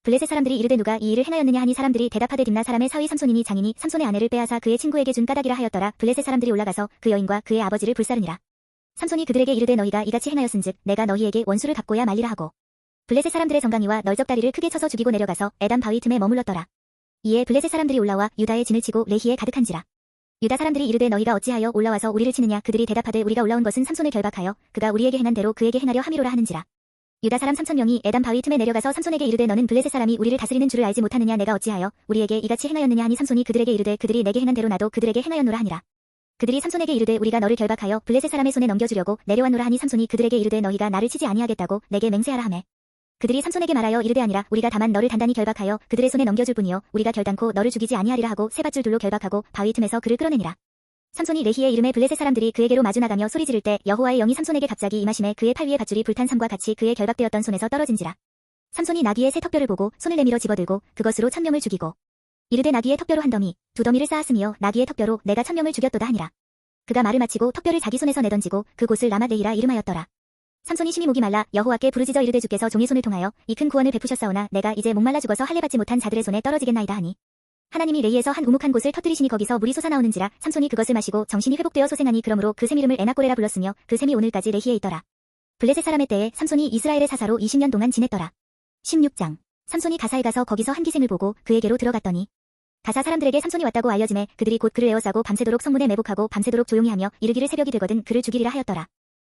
블레셋 사람들이 이르되 누가 이 일을 행하였느냐 하니 사람들이 대답하되 딥나 사람의 사위 삼손이니 장인이 삼손의 아내를 빼앗아 그의 친구에게 준 까닭이라 하였더라. 블레셋 사람들이 올라가서 그 여인과 그의 아버지를 불사르니라. 삼손이 그들에게 이르되 너희가 이같이 행하였은즉 내가 너희에게 원수를 갚고야 말리라 하고 블레셋 사람들의 정강이와 널적다리를 크게 쳐서 죽이고 내려가서 에담 바위 틈에 머물렀더라. 이에 블레셋 사람들이 올라와 유다의 진을 치고 레히에 가득한지라. 유다 사람들이 이르되 너희가 어찌하여 올라와서 우리를 치느냐. 그들이 대답하되 우리가 올라온 것은 삼손을 결박하여 그가 우리에게 행한 대로 그에게 행하려 함이로라 하는지라. 유다 사람 3,000명이 에담 바위 틈에 내려가서 삼손에게 이르되 너는 블레셋 사람이 우리를 다스리는 줄을 알지 못하느냐 내가 어찌하여 우리에게 이같이 행하였느냐 하니 삼손이 그들에게 이르되 그들이 내게 행한 대로 나도 그들에게 행하였노라 하니라. 그들이 삼손에게 이르되 우리가 너를 결박하여 블레셋 사람의 손에 넘겨주려고 내려왔노라 하니 삼손이 그들에게 이르되 너희가 나를 치지 아니하겠다고 내게 맹세하라 하매 그들이 삼손에게 말하여 이르되 아니라 우리가 다만 너를 단단히 결박하여 그들의 손에 넘겨줄 뿐이요 우리가 결단코 너를 죽이지 아니하리라 하고 세 밧줄 둘로 결박하고 바위 틈에서 그를 끌어내니라. 삼손이 레히의 이름에 블레셋 사람들이 그에게로 마주 나가며 소리 지를 때 여호와의 영이 삼손에게 갑자기 임하심에 그의 팔 위에 밧줄이 불탄 삼과 같이 그의 결박되었던 손에서 떨어진지라. 삼손이 나귀의 새 턱뼈를 보고 손을 내밀어 집어들고 그것으로 1,000명을 죽이고 이르되 나귀의 턱뼈로 한 더미 두 더미를 쌓았으며 나귀의 턱뼈로 내가 1,000명을 죽였도다 하니라. 그가 말을 마치고 턱뼈를 자기 손에서 내던지고 그곳을 라맛레히라 이름하였더라. 삼손이 심히 목이 말라 여호와께 부르짖어 이르되 주께서 종의 손을 통하여 이 큰 구원을 베푸셨사오나 내가 이제 목말라 죽어서 할례 받지 못한 자들의 손에 떨어지겠나이다 하니 하나님이 레히에서 한 우묵한 곳을 터뜨리시니 거기서 물이 솟아나오는지라. 삼손이 그것을 마시고 정신이 회복되어 소생하니 그러므로 그 샘 이름을 에나꼬레라 불렀으며 그 샘이 오늘까지 레히에 있더라. 블레셋 사람의 때에 삼손이 이스라엘의 사사로 20년 동안 지냈더라. 16장. 삼손이 가사에 가서 거기서 한 기생을 보고 그에게로 들어갔더니 가사 사람들에게 삼손이 왔다고 알려지매 그들이 곧 그를 에워싸고 밤새도록 성문에 매복하고 밤새도록 조용히 하며 이르기를 새벽이 되거든 그를 죽이리라 하였더라.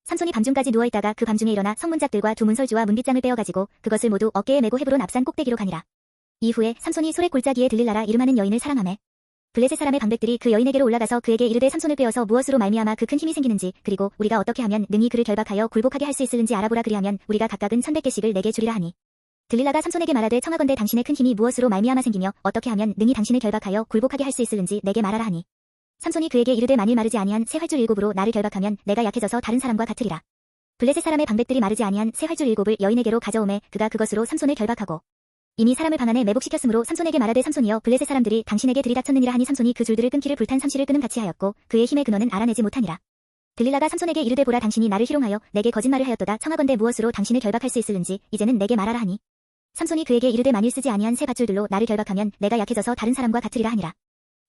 삼손이 밤중까지 누워있다가 그 밤중에 일어나 성문짝들과 두 문설주와 문빗장을 빼어가지고 그것을 모두 어깨에 메고 헤브론 앞산 꼭대기로 가니라. 이후에 삼손이 소렛 골짜기에 들릴라라 이름하는 여인을 사랑하매 블레셋 사람의 방백들이 그 여인에게로 올라가서 그에게 이르되 삼손을 빼어서 무엇으로 말미암아 그 큰 힘이 생기는지 그리고 우리가 어떻게 하면 능히 그를 결박하여 굴복하게 할 수 있을는지 알아보라 그리하면 우리가 각각은 1,100개씩을 내게 주리라 하니 들릴라가 삼손에게 말하되 청하건대 당신의 큰 힘이 무엇으로 말미암아 생기며 어떻게 하면 능히 당신을 결박하여 굴복하게 할 수 있을는지 내게 말하라 하니 삼손이 그에게 이르되 만일 마르지 아니한 새 활줄 7으로 나를 결박하면 내가 약해져서 다른 사람과 같으리라. 블레셋 사람의 방백들이 마르지 아니한 새 활줄 7을 여인에게로 가져오매 그가 그것으로 삼손을 결박하고 이미 사람을 방 안에 매복시켰으므로 삼손에게 말하되 삼손이여 블레셋 사람들이 당신에게 들이닥쳤느니라 하니 삼손이 그 줄들을 끊기를 불탄 삼시를 끄는 같이 하였고 그의 힘의 근원은 알아내지 못하니라. 들릴라가 삼손에게 이르되 보라 당신이 나를 희롱하여 내게 거짓말을 하였도다. 청하건대 무엇으로 당신을 결박할 수 있을는지 이제는 내게 말하라 하니 삼손이 그에게 이르되 만일 쓰지 아니한 새 밧줄들로 나를 결박하면 내가 약해져서 다른 사람과 같으리라 하니라.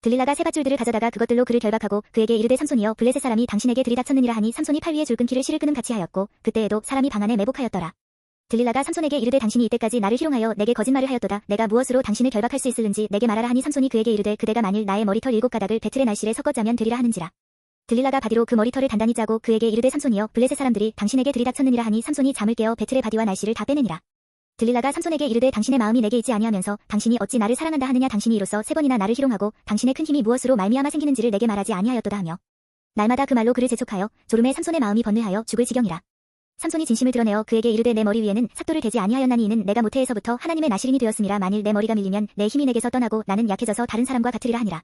들릴라가 새 밧줄들을 가져다가 그것들로 그를 결박하고 그에게 이르되 삼손이여 블레셋 사람이 당신에게 들이닥쳤느니라 하니 삼손이 팔 위에 줄 끊기를 실을 끄는 같이 하였고 그때에도 사람이 방 안에 매복하였더라. 들릴라가 삼손에게 이르되 당신이 이때까지 나를 희롱하여 내게 거짓말을 하였도다. 내가 무엇으로 당신을 결박할 수 있을는지 내게 말하라 하니 삼손이 그에게 이르되 그대가 만일 나의 머리털 7가닥을 배틀의 날실에 섞어 짜면 되리라 하는지라. 들릴라가 바디로 그 머리털을 단단히 짜고 그에게 이르되 삼손이여 블레셋 사람들이 당신에게 들이닥쳤느니라 하니 삼손이 잠을 깨어 배틀의 바디와 날실을 다 빼내니라. 들릴라가 삼손에게 이르되 당신의 마음이 내게 있지 아니하면서 당신이 어찌 나를 사랑한다 하느냐. 당신이 이로써 3번이나 나를 희롱하고 당신의 큰 힘이 무엇으로 말미암아 생기는지를 내게 말하지 아니하였도다 하며 날마다 그 말로 그를 재촉하여 졸음에 삼손의 마음이 번뇌하여 죽을 지경이라. 삼손이 진심을 드러내어 그에게 이르되 내 머리 위에는 삭도를 대지 아니하였나니 이는 내가 모태에서부터 하나님의 나시린이 되었음이라. 만일 내 머리가 밀리면 내 힘이 내게서 떠나고 나는 약해져서 다른 사람과 같으리라 하니라.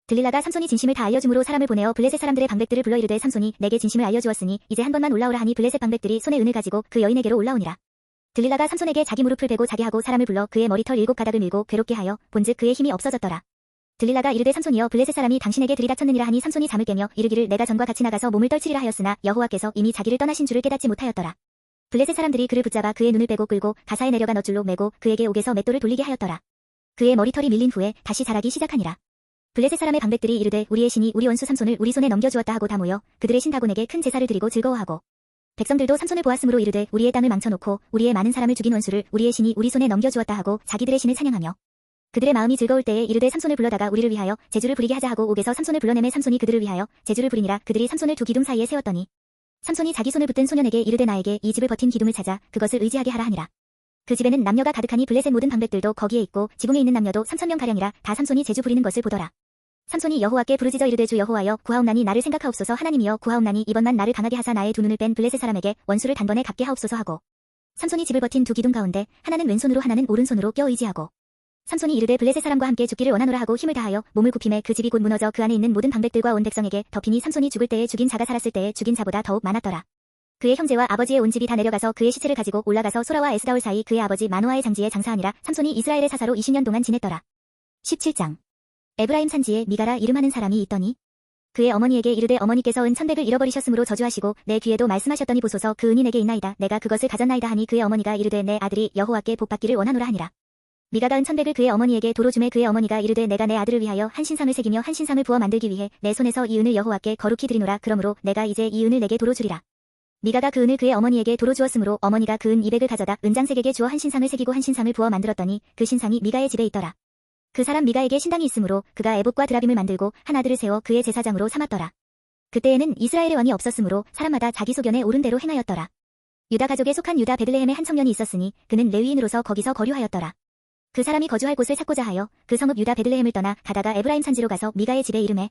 들릴라가 삼손이 진심을 다 알려줌으로 사람을 보내어 블레셋 사람들의 방백들을 불러 이르되 삼손이 내게 진심을 알려주었으니 이제 한 번만 올라오라 하니 블레셋 방백들이 손에 은을 가지고 그 여인에게로 올라오니라. 들릴라가 삼손에게 자기 무릎을 베고 자게 하고 사람을 불러 그의 머리털 7가닥을 밀고 괴롭게 하여 본즉 그의 힘이 없어졌더라. 들릴라가 이르되 삼손이여 블레셋 사람이 당신에게 들이닥쳤느니라 하니 삼손이 잠을 깨며 이르기를 내가 전과 같이 나가서 몸을 떨치리라 하였으나 여호와께서 이미 자기를 떠나신 줄을 깨닫지 못하였더라. 블레셋 사람들이 그를 붙잡아 그의 눈을 빼고 끌고 가사에 내려가 넛줄로 매고 그에게 옥에서 맷돌을 돌리게 하였더라. 그의 머리털이 밀린 후에 다시 자라기 시작하니라. 블레셋 사람의 방백들이 이르되 우리의 신이 우리 원수 삼손을 우리 손에 넘겨주었다 하고 다 모여 그들의 신 다곤에게 큰 제사를 드리고 즐거워하고 백성들도 삼손을 보았으므로 이르되 우리의 땅을 망쳐놓고 우리의 많은 사람을 죽인 원수를 우리의 신이 우리 손에 넘겨주었다 하고 자기들의 신을 찬양하며 그들의 마음이 즐거울 때에 이르되 삼손을 불러다가 우리를 위하여 제주를 부리게 하자 하고 옥에서 삼손을 불러내매 삼손이 그들을 위하여 제주를 부리니라. 그들이 삼손을 두 기둥 사이에 세웠더니 삼손이 자기 손을 붙든 소년에게 이르되 나에게 이 집을 버틴 기둥을 찾아 그것을 의지하게 하라 하니라. 그 집에는 남녀가 가득하니 블레셋 모든 방백들도 거기에 있고 지붕에 있는 남녀도 3,000명 가량이라. 다 삼손이 제주 부리는 것을 보더라. 삼손이 여호와께 부르짖어 이르되 주 여호와여 구하옵나니 나를 생각하옵소서. 하나님이여 구하옵나니 이번만 나를 강하게 하사 나의 두 눈을 뺀 블레셋 사람에게 원수를 단번에 갚게 하옵소서 하고 삼손이 집을 버틴 두 기둥 가운데 하나는 왼손으로 하나는 오른손으로 껴 의지하고 삼손이 이르되 블레셋 사람과 함께 죽기를 원하노라 하고 힘을 다하여 몸을 굽힘에 그 집이 곧 무너져 그 안에 있는 모든 방백들과 온 백성에게 덮이니 삼손이 죽을 때에 죽인 자가 살았을 때에 죽인 자보다 더욱 많았더라. 그의 형제와 아버지의 온 집이 다 내려가서 그의 시체를 가지고 올라가서 소라와 에스다올 사이 그의 아버지 마노아의 장지에 장사하니라. 삼손이 이스라엘의 사사로 20년 동안 지냈더라. 17장. 에브라임 산지에 미가라 이름하는 사람이 있더니 그의 어머니에게 이르되 어머니께서 은 1,100을 잃어버리셨으므로 저주하시고 내 귀에도 말씀하셨더니 보소서 그 은이 내게 있나이다. 내가 그것을 가졌나이다 하니 그의 어머니가 이르되 내 아들이 여호와께 복받기를 원하노라 하니라. 미가가 은 1,100을 그의 어머니에게 도로 주매 그의 어머니가 이르되 내가 내 아들을 위하여 한 신상을 새기며 한 신상을 부어 만들기 위해 내 손에서 이 은을 여호와께 거룩히 드리노라. 그러므로 내가 이제 이 은을 내게 도로 주리라. 미가가 그 은을 그의 어머니에게 도로 주었으므로 어머니가 그 은 200을 가져다 은장색에게 주어 한 신상을 새기고 한 신상을 부어 만들었더니 그 신상이 미가의 집에 있더라. 그 사람 미가에게 신당이 있으므로 그가 에봇과 드라빔을 만들고 한 아들을 세워 그의 제사장으로 삼았더라. 그때에는 이스라엘의 왕이 없었으므로 사람마다 자기 소견에 옳은 대로 행하였더라. 유다 가족에 속한 유다 베들레헴에 한 청년이 있었으니 그는 레위인으로서 거기서 거류하였더라. 그 사람이 거주할 곳을 찾고자 하여 그 성읍 유다 베들레헴을 떠나 가다가 에브라임 산지로 가서 미가의 집에 이르매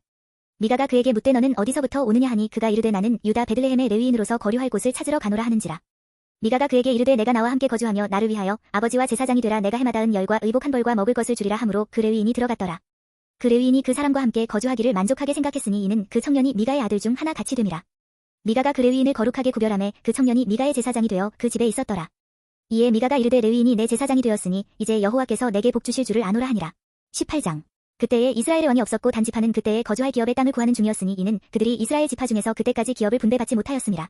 미가가 그에게 묻되 너는 어디서부터 오느냐 하니 그가 이르되 나는 유다 베들레헴의 레위인으로서 거류할 곳을 찾으러 가노라 하는지라. 미가가 그에게 이르되 내가 나와 함께 거주하며 나를 위하여 아버지와 제사장이 되라 내가 해마다은 열과 의복 한 벌과 먹을 것을 주리라 하므로 그 레위인이 들어갔더라. 그 레위인이 그 사람과 함께 거주하기를 만족하게 생각했으니 이는 그 청년이 미가의 아들 중 하나 같이 됨이라. 미가가 그 레위인을 거룩하게 구별하매 그 청년이 미가의 제사장이 되어 그 집에 있었더라. 이에 미가가 이르되 레위인이 내 제사장이 되었으니 이제 여호와께서 내게 복 주실 줄을 아노라 하니라. 18장. 그때에 이스라엘의 왕이 없었고 단지파는 그때에 거주할 기업의 땅을 구하는 중이었으니 이는 그들이 이스라엘 지파 중에서 그때까지 기업을 분배받지 못하였음이라.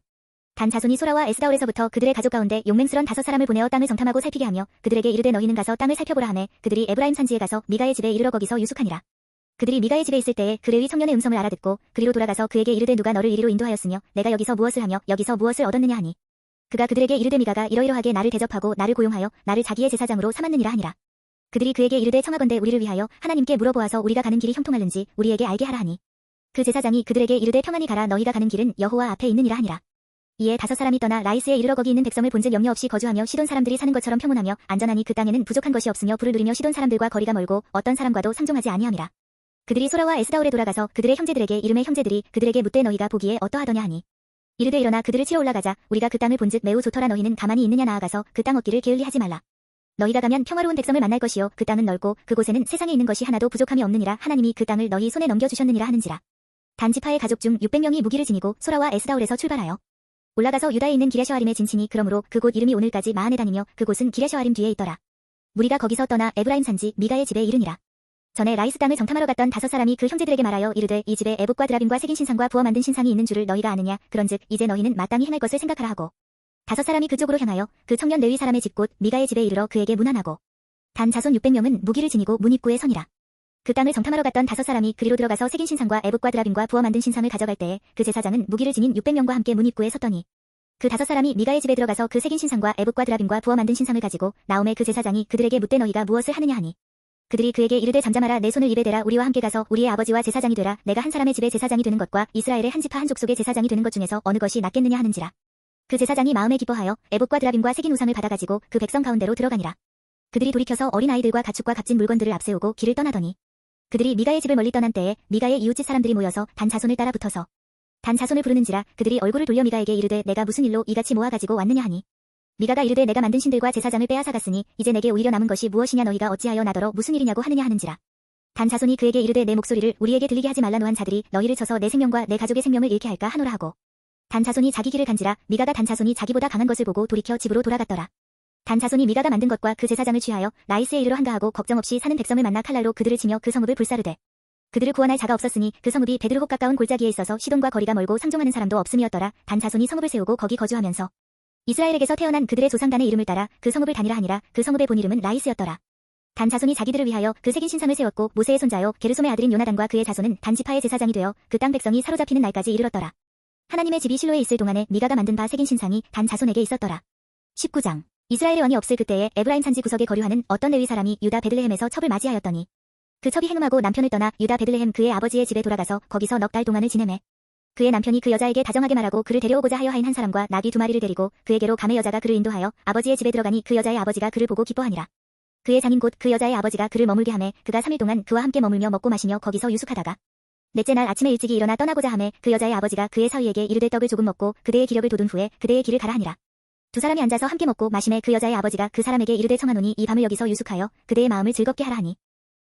단 자손이 소라와 에스다올에서부터 그들의 가족 가운데 용맹스런 5사람을 보내어 땅을 정탐하고 살피게 하며 그들에게 이르되 너희는 가서 땅을 살펴보라 하매 그들이 에브라임 산지에 가서 미가의 집에 이르러 거기서 유숙하니라. 그들이 미가의 집에 있을 때에 그 레위 청년의 음성을 알아듣고 그리로 돌아가서 그에게 이르되 누가 너를 이리로 인도하였으며 내가 여기서 무엇을 하며 여기서 무엇을 얻었느냐 하니 그가 그들에게 이르되 미가가 이러이러하게 나를 대접하고 나를 고용하여 나를 자기의 제사장으로 삼았느니라 하니라. 그들이 그에게 이르되 청하건대 우리를 위하여 하나님께 물어보아서 우리가 가는 길이 형통하는지 우리에게 알게 하라 하니 그 제사장이 그들에게 이르되 평안히 가라 너희가 가는 길은 여호와 앞에 있느니라 하니라. 이에 5사람이 떠나 라이스에 이르러 거기 있는 백성을 본즉 염려 없이 거주하며 시돈 사람들이 사는 것처럼 평온하며 안전하니 그 땅에는 부족한 것이 없으며 부를 누리며 시돈 사람들과 거리가 멀고 어떤 사람과도 상종하지 아니함이라. 그들이 소라와 에스다올에 돌아가서 그들의 형제들에게 이름의 형제들이 그들에게 묻되 너희가 보기에 어떠하더냐 하니 이르되 일어나 그들을 치러 올라가자 우리가 그 땅을 본즉 매우 좋더라 너희는 가만히 있느냐 나아가서 그 땅 얻기를 게을리하지 말라. 너희가 가면 평화로운 백성을 만날 것이요 그 땅은 넓고 그곳에는 세상에 있는 것이 하나도 부족함이 없느니라 하나님이 그 땅을 너희 손에 넘겨주셨느니라 하는지라. 단지파의 가족 중 600명이 무기를 지니고 소라와 에스다올에서 출발하여 올라가서 유다에 있는 기랴셔아림에 진치니 그러므로 그곳 이름이 오늘까지 마한에 다니며 그곳은 기랴셔아림 뒤에 있더라. 무리가 거기서 떠나 에브라임 산지 미가의 집에 이르니라. 전에 라이스 땅을 정탐하러 갔던 5사람이 그 형제들에게 말하여 이르되 이 집에 에봇과 드라빔과 새긴 신상과 부어 만든 신상이 있는 줄을 너희가 아느냐 그런즉 이제 너희는 마땅히 행할 것을 생각하라 하고 5사람이 그쪽으로 향하여 그 청년 레위 사람의 집 곧 미가의 집에 이르러 그에게 문안하고 단 자손 600명은 무기를 지니고 문 입구에 서니라. 그 땅을 정탐하러 갔던 5사람이 그리로 들어가서 새긴 신상과 에봇과 드라빔과 부어 만든 신상을 가져갈 때에 그 제사장은 무기를 지닌 600명과 함께 문 입구에 섰더니 그 5사람이 미가의 집에 들어가서 그 새긴 신상과 에봇과 드라빔과 부어 만든 신상을 가지고 나오매 그 제사장이 그들에게 묻되 너희가 무엇을 하느냐 하니 그들이 그에게 이르되 잠잠하라 내 손을 입에 대라 우리와 함께 가서 우리의 아버지와 제사장이 되라 내가 한 사람의 집에 제사장이 되는 것과 이스라엘의 한 지파 한 족속의 제사장이 되는 것 중에서 어느 것이 낫겠느냐 하는지라. 그 제사장이 마음에 기뻐하여 에봇과 드라빔과 새긴 우상을 받아가지고 그 백성 가운데로 들어가니라. 그들이 돌이켜서 어린 아이들과 가축과 값진 물건들을 앞세우고 길을 떠나더니 그들이 미가의 집을 멀리 떠난 때에 미가의 이웃집 사람들이 모여서 단 자손을 따라 붙어서 단 자손을 부르는지라. 그들이 얼굴을 돌려 미가에게 이르되 내가 무슨 일로 이같이 모아가지고 왔느냐 하니 미가가 이르되 내가 만든 신들과 제사장을 빼앗아갔으니 이제 내게 오히려 남은 것이 무엇이냐 너희가 어찌하여 나더러 무슨 일이냐고 하느냐 하는지라. 단 자손이 그에게 이르되 내 목소리를 우리에게 들리게 하지 말라 노한 자들이 너희를 쳐서 내 생명과 내 가족의 생명을 잃게 할까 하노라 하고 단 자손이 자기 길을 간지라. 미가가 단 자손이 자기보다 강한 것을 보고 돌이켜 집으로 돌아갔더라. 단 자손이 미가가 만든 것과 그 제사장을 취하여 라이스에 이르러 한가하고 걱정 없이 사는 백성을 만나 칼날로 그들을 치며 그 성읍을 불사르되 그들을 구원할 자가 없었으니 그 성읍이 베드르홉 가까운 골짜기에 있어서 시돈과 거리가 멀고 상종하는 사람도 없음이었더라. 단 자손이 성읍을 세우고 거기 거주하면서 이스라엘에게서 태어난 그들의 조상단의 이름을 따라 그 성읍을 다니라 하니라. 그 성읍의 본 이름은 라이스였더라. 단 자손이 자기들을 위하여 그 새긴 신상을 세웠고 모세의 손자요 게르솜의 아들인 요나단과 그의 자손은 단지파의 제사장이 되어 그 땅 백성이 사로잡히는 날까지 이르렀더라. 하나님의 집이 실로에 있을 동안에 미가가 만든 바 새긴 신상이 단 자손에게 있었더라. 19장. 이스라엘의 왕이 없을 그때에 에브라임 산지 구석에 거류하는 어떤 레위 사람이 유다 베들레헴에서 첩을 맞이하였더니 그 첩이 행음하고 남편을 떠나 유다 베들레헴 그의 아버지의 집에 돌아가서 거기서 넉 달 동안을 지내매 그의 남편이 그 여자에게 다정하게 말하고 그를 데려오고자 하여 하인 한 사람과 나귀 2마리를 데리고 그에게로 가매 여자가 그를 인도하여 아버지의 집에 들어가니 그 여자의 아버지가 그를 보고 기뻐하니라. 그의 장인 곧 그 여자의 아버지가 그를 머물게 하매 그가 3일 동안 그와 함께 머물며 먹고 마시며 거기서 유숙하다가 넷째 날 아침에 일찍이 일어나 떠나고자 하매 그 여자의 아버지가 그의 사위에게 이르되 떡을 조금 먹고 그대의 기력을 돋운 후에 그대의 길을 가라 하니라. 두 사람이 앉아서 함께 먹고 마시매 그 여자의 아버지가 그 사람에게 이르되 청하노니 이 밤을 여기서 유숙하여 그대의 마음을 즐겁게 하라 하니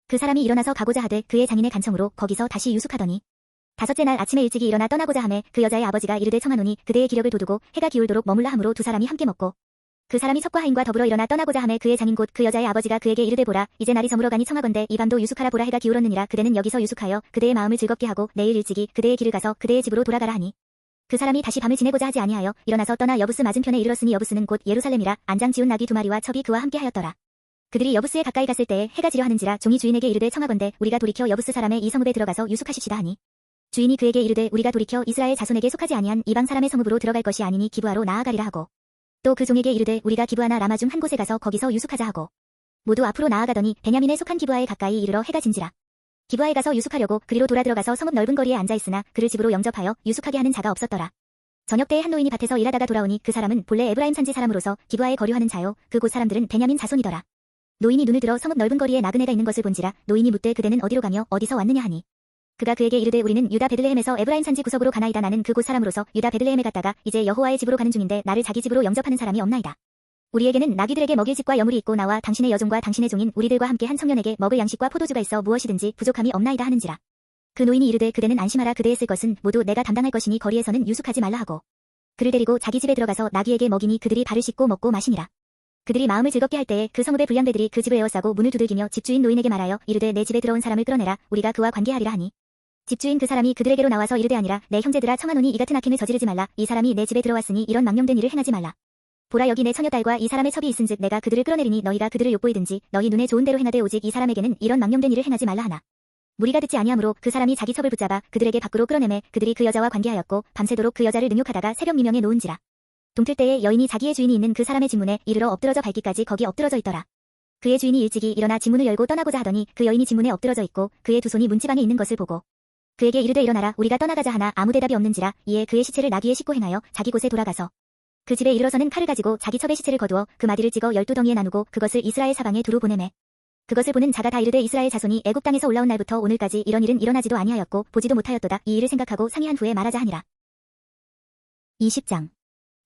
그 사람이 일어나서 가고자 하되 그의 장인의 간청으로 거기서 다시 유숙하더니 다섯째 날 아침에 일찍이 일어나 떠나고자 하매 그 여자의 아버지가 이르되 청하노니 그대의 기력을 돋우고 해가 기울도록 머물라 하므로 두 사람이 함께 먹고 그 사람이 첩과 하인과 더불어 일어나 떠나고자 하매 그의 장인 곧 그 여자의 아버지가 그에게 이르되 보라 이제 날이 저물어가니 청하건대 이 밤도 유숙하라 보라 해가 기울었느니라. 그대는 여기서 유숙하여 그대의 마음을 즐겁게 하고 내일 일찍이 그대의 길을 가서 그대의 집으로 돌아가라 하니 그 사람이 다시 밤을 지내고자 하지 아니하여 일어나서 떠나 여부스 맞은편에 이르렀으니 여부스는 곧 예루살렘이라. 안장 지운 나귀 2마리와 첩이 그와 함께 하였더라. 그들이 여부스에 가까이 갔을 때에 해가 지려 하는지라. 종이 주인에게 이르되 청하건대 우리가 돌이켜 여부스 사람의 이 성읍에 들어가서 유숙하십시다 하니 주인이 그에게 이르되 우리가 돌이켜 이스라엘 자손에게 속하지 아니한 이방 사람의 성읍으로 들어갈 것이 아니니 기브아로 나아가리라 하고 또 그 종에게 이르되 우리가 기브아나 라마 중 한 곳에 가서 거기서 유숙하자 하고 모두 앞으로 나아가더니 베냐민에 속한 기브아에 가까이 이르러 해가 진지라. 기브아에 가서 유숙하려고 그리로 돌아 들어가서 성읍 넓은 거리에 앉아 있으나 그를 집으로 영접하여 유숙하게 하는 자가 없었더라. 저녁 때에 한 노인이 밭에서 일하다가 돌아오니 그 사람은 본래 에브라임 산지 사람으로서 기브아에 거류하는 자요 그곳 사람들은 베냐민 자손이더라. 노인이 눈을 들어 성읍 넓은 거리에 나그네가 있는 것을 본지라 노인이 묻되 그대는 어디로 가며 어디서 왔느냐 하니 그가 그에게 이르되 우리는 유다 베들레헴에서 에브라임 산지 구석으로 가나이다. 나는 그곳 사람으로서 유다 베들레헴에 갔다가 이제 여호와의 집으로 가는 중인데 나를 자기 집으로 영접하는 사람이 없나이다. 우리에게는 나귀들에게 먹일 집과 여물이 있고 나와 당신의 여종과 당신의 종인 우리들과 함께 한 청년에게 먹을 양식과 포도주가 있어 무엇이든지 부족함이 없나이다 하는지라. 그 노인이 이르되 그대는 안심하라. 그대의 쓸 것은 모두 내가 담당할 것이니 거리에서는 유숙하지 말라 하고 그를 데리고 자기 집에 들어가서 나귀에게 먹이니 그들이 발을 씻고 먹고 마시니라. 그들이 마음을 즐겁게 할 때에 그 성읍의 불량배들이 그 집을 에워싸고 문을 두들기며 집주인 노인에게 말하여 이르되 내 집에 들어온 사람을 끌어내라. 우리가 그와 관계하리라 하니 집주인 그 사람이 그들에게로 나와서 이르되 아니라 내 형제들아 청하노니 이 같은 악행을 저지르지 말라. 이 사람이 내 집에 들어왔으니 이런 망령된 일을 행하지 말라. 보라 여기 내 처녀딸과 이 사람의 첩이 있은즉 내가 그들을 끌어내리니 너희가 그들을 엿보이든지 너희 눈에 좋은 대로 행하되 오직 이 사람에게는 이런 망령된 일을 행하지 말라 하나. 무리가 듣지 아니하므로 그 사람이 자기 첩을 붙잡아 그들에게 밖으로 끌어내매 그들이 그 여자와 관계하였고 밤새도록 그 여자를 능욕하다가 새벽 미명에 놓은지라. 동틀 때에 여인이 자기의 주인이 있는 그 사람의 집문에 이르러 엎드러져 밟기까지 거기 엎드러져 있더라. 그의 주인이 일찍이 일어나 집문을 열고 떠나고자 하더니 그 여인이 집문에 엎드러져 있고 그의 두 손이 문지방에 있는 것을 보고 그에게 이르되 일어나라. 우리가 떠나가자 하나 아무 대답이 없는지라. 이에 그의 시체를 나귀에 싣고 행하여 자기 곳에 돌아가서 그 집에 이르러서는 칼을 가지고 자기 첩의 시체를 거두어 그 마디를 찍어 12덩이에 나누고 그것을 이스라엘 사방에 두루 보내매 그것을 보는 자가 다 이르되 이스라엘 자손이 애굽 땅에서 올라온 날부터 오늘까지 이런 일은 일어나지도 아니하였고 보지도 못하였도다. 이 일을 생각하고 상의한 후에 말하자 하니라. 20장.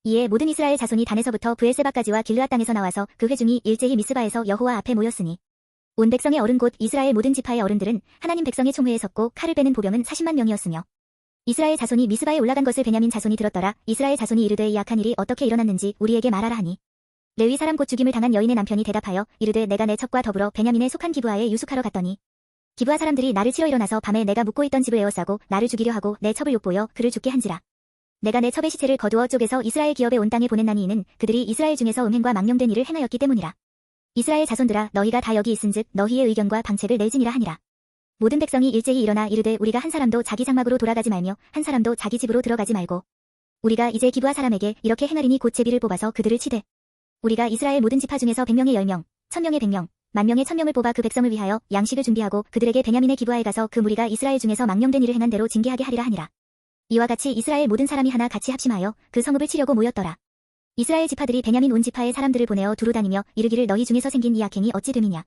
이에 모든 이스라엘 자손이 단에서부터 브엘세바까지와 길르앗 땅에서 나와서 그 회중이 일제히 미스바에서 여호와 앞에 모였으니 온 백성의 어른 곧 이스라엘 모든 지파의 어른들은 하나님 백성의 총회에 섰고 칼을 빼는 보병은 40만 명이었으며 이스라엘 자손이 미스바에 올라간 것을 베냐민 자손이 들었더라. 이스라엘 자손이 이르되 이 악한 일이 어떻게 일어났는지 우리에게 말하라 하니 레위 사람 곧 죽임을 당한 여인의 남편이 대답하여 이르되 내가 내 첩과 더불어 베냐민에 속한 기브아에 유숙하러 갔더니 기브아 사람들이 나를 치러 일어나서 밤에 내가 묵고 있던 집을 에워싸고 나를 죽이려 하고 내 첩을 엿보여 그를 죽게 한지라. 내가 내 첩의 시체를 거두어 쪼개서 이스라엘 기업에 온 땅에 보냈나니 이는 그들이 이스라엘 중에서 음행과 망령된 일을 행하였기 때문이라. 이스라엘 자손들아 너희가 다 여기 있은즉 너희의 의견과 방책을 낼지니라 하니라. 모든 백성이 일제히 일어나 이르되 우리가 한 사람도 자기 장막으로 돌아가지 말며 한 사람도 자기 집으로 들어가지 말고 우리가 이제 기브아 사람에게 이렇게 행하리니 곧 제비를 뽑아서 그들을 치되 우리가 이스라엘 모든 지파 중에서 100명의 10명, 1000명의 100명, 10,000명의 1000명을 뽑아 그 백성을 위하여 양식을 준비하고 그들에게 베냐민의 기브아에 가서 그 무리가 이스라엘 중에서 망령된 일을 행한 대로 징계하게 하리라 하니라. 이와 같이 이스라엘 모든 사람이 하나 같이 합심하여 그 성읍을 치려고 모였더라. 이스라엘 지파들이 베냐민 온 지파의 사람들을 보내어 두루 다니며 이르기를 너희 중에서 생긴 이 악행이 어찌 됨이냐.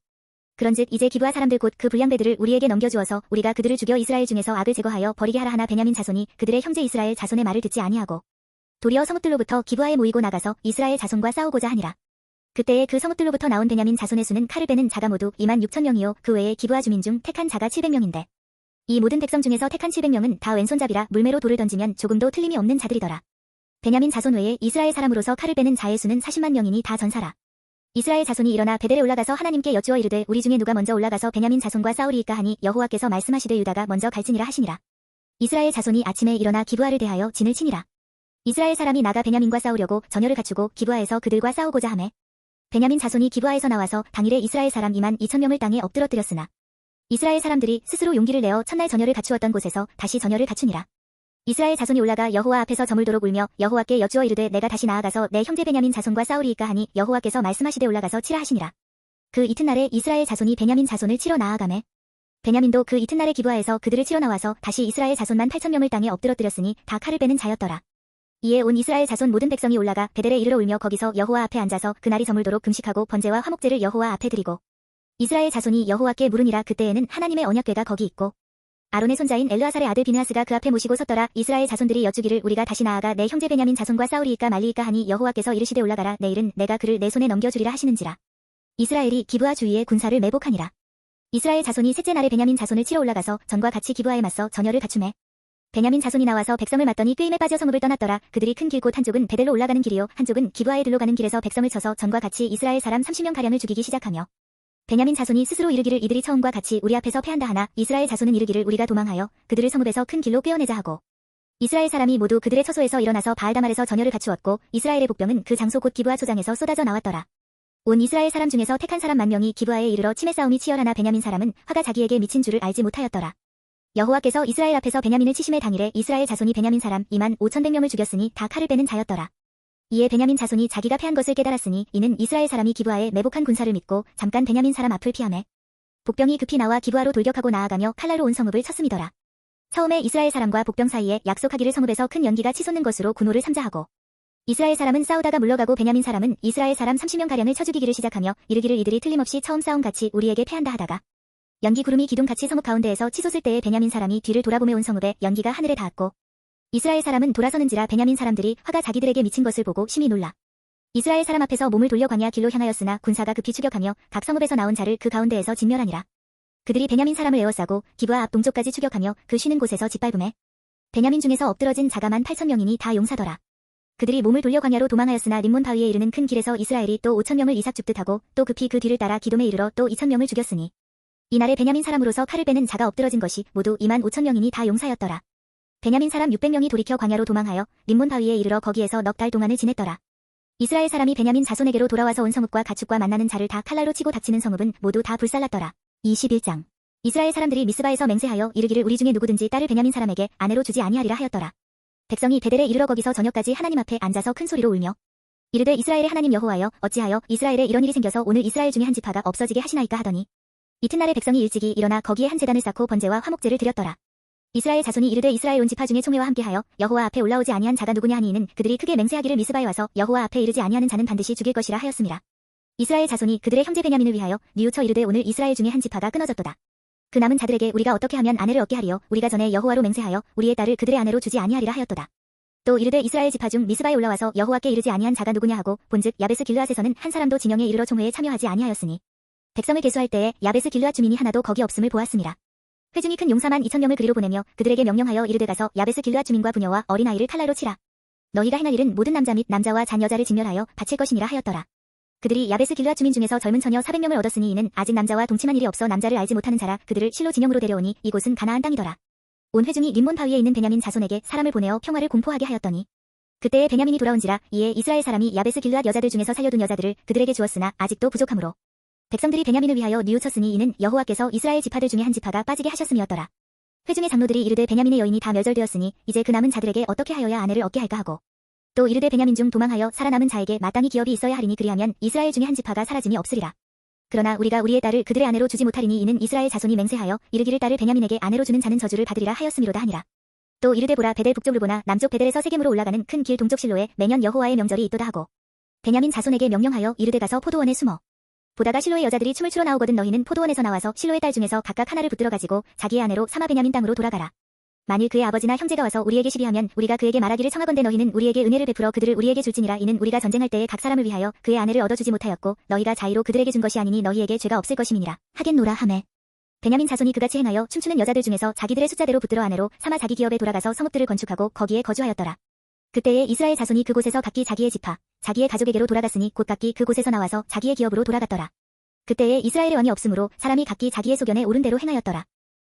그런즉 이제 기브아 사람들 곧 그 불량배들을 우리에게 넘겨주어서 우리가 그들을 죽여 이스라엘 중에서 악을 제거하여 버리게 하라 하나. 베냐민 자손이 그들의 형제 이스라엘 자손의 말을 듣지 아니하고 도리어 성읍들로부터 기브아에 모이고 나가서 이스라엘 자손과 싸우고자 하니라. 그때에 그 성읍들로부터 나온 베냐민 자손의 수는 칼을 빼는 자가 모두 26,000명이요 그 외에 기브아 주민 중 택한 자가 700명인데 이 모든 백성 중에서 택한 700명은 다 왼손잡이라 물매로 돌을 던지면 조금도 틀림이 없는 자들이더라. 베냐민 자손 외에 이스라엘 사람으로서 칼을 빼는 자의 수는 40만 명이니 다 전사라. 이스라엘 자손이 일어나 베델에 올라가서 하나님께 여쭈어 이르되 우리 중에 누가 먼저 올라가서 베냐민 자손과 싸우리이까 하니 여호와께서 말씀하시되 유다가 먼저 갈지니라 하시니라. 이스라엘 자손이 아침에 일어나 기브아를 대하여 진을 치니라. 이스라엘 사람이 나가 베냐민과 싸우려고 전열을 갖추고 기브아에서 그들과 싸우고자 하매 베냐민 자손이 기브아에서 나와서 당일에 이스라엘 사람 22,000명을 땅에 엎드러뜨렸으나 이스라엘 사람들이 스스로 용기를 내어 첫날 전열을 갖추었던 곳에서 다시 전열을 갖추니라. 이스라엘 자손이 올라가 여호와 앞에서 저물도록 울며 여호와께 여쭈어 이르되 내가 다시 나아가서 내 형제 베냐민 자손과 싸우리이까 하니 여호와께서 말씀하시되 올라가서 치라 하시니라. 그 이튿날에 이스라엘 자손이 베냐민 자손을 치러 나아가매 베냐민도 그 이튿날에 기브아에서 그들을 치러 나와서 다시 이스라엘 자손만 8,000명을 땅에 엎드러뜨렸으니 다 칼을 빼는 자였더라. 이에 온 이스라엘 자손 모든 백성이 올라가 베델에 이르러 울며 거기서 여호와 앞에 앉아서 그날이 저물도록 금식하고 번제와 화목제를 여호와 앞에 드리고 이스라엘 자손이 여호와께 물으니라. 그때에는 하나님의 언약궤가 거기 있고 아론의 손자인 엘르아살의 아들 비느하스가 그 앞에 모시고 섰더라. 이스라엘 자손들이 여쭈기를 우리가 다시 나아가 내 형제 베냐민 자손과 싸우리이까 말리이까 하니 여호와께서 이르시되 올라가라. 내일은 내가 그를 내 손에 넘겨주리라 하시는지라. 이스라엘이 기브아 주위에 군사를 매복하니라. 이스라엘 자손이 셋째 날에 베냐민 자손을 치러 올라가서 전과 같이 기브아에 맞서 전열을 갖추매 베냐민 자손이 나와서 백성을 맞더니 꾀임에 빠져 성읍을 떠났더라. 그들이 큰 길 곧 한쪽은 베델로 올라가는 길이요 한쪽은 기브아에 들로 가는 길에서 백성을 쳐서 전과 같이 이스라엘 사람 30명 가량을 죽이기 시작하며 베냐민 자손이 스스로 이르기를 이들이 처음과 같이 우리 앞에서 패한다 하나 이스라엘 자손은 이르기를 우리가 도망하여 그들을 성읍에서 큰 길로 꿰어내자 하고 이스라엘 사람이 모두 그들의 처소에서 일어나서 바알다말에서 전열을 갖추었고 이스라엘의 복병은 그 장소 곧 기브아 초장에서 쏟아져 나왔더라. 온 이스라엘 사람 중에서 택한 사람 10,000명이 기브아에 이르러 치매 싸움이 치열하나 베냐민 사람은 화가 자기에게 미친 줄을 알지 못하였더라. 여호와께서 이스라엘 앞에서 베냐민을 치심의 당일에 이스라엘 자손이 베냐민 사람 25,100명을 죽였으니 다 칼을 빼는 자였더라. 이에 베냐민 자손이 자기가 패한 것을 깨달았으니 이는 이스라엘 사람이 기브아에 매복한 군사를 믿고 잠깐 베냐민 사람 앞을 피하매 복병이 급히 나와 기브아로 돌격하고 나아가며 칼날로 온 성읍을 쳤음이더라. 처음에 이스라엘 사람과 복병 사이에 약속하기를 성읍에서 큰 연기가 치솟는 것으로 군호를 삼자하고 이스라엘 사람은 싸우다가 물러가고 베냐민 사람은 이스라엘 사람 30명가량을 쳐 죽이기를 시작하며 이르기를 이들이 틀림없이 처음 싸움 같이 우리에게 패한다 하다가 연기 구름이 기둥같이 성읍 가운데에서 치솟을 때에 베냐민 사람이 뒤를 돌아보며 온 성읍에 연기가 하늘에 닿았고 이스라엘 사람은 돌아서는지라 베냐민 사람들이 화가 자기들에게 미친 것을 보고 심히 놀라 이스라엘 사람 앞에서 몸을 돌려 광야 길로 향하였으나 군사가 급히 추격하며 각 성읍에서 나온 자를 그 가운데에서 진멸하니라. 그들이 베냐민 사람을 에워싸고 기브아 앞 동쪽까지 추격하며 그 쉬는 곳에서 짓밟음에 베냐민 중에서 엎드러진 자가만 8,000명이니 다 용사더라. 그들이 몸을 돌려 광야로 도망하였으나 림몬 바위에 이르는 큰 길에서 이스라엘이 또 5,000명을 이삭 죽듯 하고 또 급히 그 뒤를 따라 기돔에 이르러 또 2,000명을 죽였으니 이날에 베냐민 사람으로서 칼을 빼는 자가 엎드러진 것이 모두 25,000명이니 다 용사였더라. 베냐민 사람 600명이 돌이켜 광야로 도망하여 림몬 바위에 이르러 거기에서 넉 달 동안을 지냈더라. 이스라엘 사람이 베냐민 자손에게로 돌아와서 온 성읍과 가축과 만나는 자를 다 칼날로 치고 닥치는 성읍은 모두 다 불살랐더라. 21장. 이스라엘 사람들이 미스바에서 맹세하여 이르기를 우리 중에 누구든지 딸을 베냐민 사람에게 아내로 주지 아니하리라 하였더라. 백성이 베델에 이르러 거기서 저녁까지 하나님 앞에 앉아서 큰 소리로 울며 이르되 이스라엘의 하나님 여호와여 어찌하여 이스라엘에 이런 일이 생겨서 오늘 이스라엘 중에 한 지파가 없어지게 하시나이까 하더니 이튿날에 백성이 일찍이 일어나 거기에 한 제단을 쌓고 번제와 화목제를 드렸더라. 이스라엘 자손이 이르되 이스라엘 온 지파 중에 총회와 함께하여 여호와 앞에 올라오지 아니한 자가 누구냐 하니 이는 그들이 크게 맹세하기를 미스바에 와서 여호와 앞에 이르지 아니하는 자는 반드시 죽일 것이라 하였습니다. 이스라엘 자손이 그들의 형제 베냐민을 위하여 뉘우쳐 이르되 오늘 이스라엘 중에 한 지파가 끊어졌도다. 그 남은 자들에게 우리가 어떻게 하면 아내를 얻게 하리요 우리가 전에 여호와로 맹세하여 우리의 딸을 그들의 아내로 주지 아니하리라 하였도다. 또 이르되 이스라엘 지파 중 미스바에 올라와서 여호와께 이르지 아니한 자가 누구냐 하고 본즉 야베스 길르앗에서는 한 사람도 진영에 이르러 총회에 참여하지 아니하였으니 백성을 계수할 때에 야베스 길르앗 주민이 하나도 거기 없음을 보았습니다. 회중이 큰 용사만 2,000명을 그리로 보내며 그들에게 명령하여 이르되 가서 야베스 길르앗 주민과 부녀와 어린아이를 칼날로 치라. 너희가 행할 일은 모든 남자 및 남자와 잔 여자를 진멸하여 바칠 것이니라 하였더라. 그들이 야베스 길르앗 주민 중에서 젊은 처녀 400명을 얻었으니 이는 아직 남자와 동침한 일이 없어 남자를 알지 못하는 자라 그들을 실로 진영으로 데려오니 이곳은 가나안 땅이더라. 온 회중이 림몬 바위에 있는 베냐민 자손에게 사람을 보내어 평화를 공포하게 하였더니 그때에 베냐민이 돌아온지라 이에 이스라엘 사람이 야베스 길르앗 여자들 중에서 살려둔 여자들을 그들에게 주었으나 아직도 부족하므로 백성들이 베냐민을 위하여 뉘우쳤으니 이는 여호와께서 이스라엘 지파들 중에 한 지파가 빠지게 하셨음이었더라. 회중의 장로들이 이르되 베냐민의 여인이 다 멸절되었으니 이제 그 남은 자들에게 어떻게 하여야 아내를 얻게 할까 하고 또 이르되 베냐민 중 도망하여 살아남은 자에게 마땅히 기업이 있어야 하리니 그리하면 이스라엘 중에 한 지파가 사라짐이 없으리라. 그러나 우리가 우리의 딸을 그들의 아내로 주지 못하리니 이는 이스라엘 자손이 맹세하여 이르기를 딸을 베냐민에게 아내로 주는 자는 저주를 받으리라 하였음이로다 하니라. 또 이르되 보라 베델 북쪽을 보나 남쪽 베델에서 세겜으로 올라가는 큰 길 동쪽 실로에 매년 여호와의 명절이 있도다 하고 베냐민 자손에게 명령하여 이르되 가서 포도원에 숨어 보다가 실로의 여자들이 춤을 추러 나오거든 너희는 포도원에서 나와서 실로의 딸 중에서 각각 하나를 붙들어 가지고 자기의 아내로 삼아 베냐민 땅으로 돌아가라. 만일 그의 아버지나 형제가 와서 우리에게 시비하면 우리가 그에게 말하기를 청하건대 너희는 우리에게 은혜를 베풀어 그들을 우리에게 줄지니라. 이는 우리가 전쟁할 때에 각 사람을 위하여 그의 아내를 얻어주지 못하였고 너희가 자의로 그들에게 준 것이 아니니 너희에게 죄가 없을 것임이니라. 하겠노라 하매 베냐민 자손이 그같이 행하여 춤추는 여자들 중에서 자기들의 숫자대로 붙들어 아내로 삼아 자기 기업에 돌아가서 성읍들을 건축하고 거기에 거주하였더라. 그때에 이스라엘 자손이 그곳에서 각기 자기의 지파 자기의 가족에게로 돌아갔으니 곧 각기 그곳에서 나와서 자기의 기업으로 돌아갔더라. 그때에 이스라엘의 왕이 없으므로 사람이 각기 자기의 소견에 옳은 대로 행하였더라.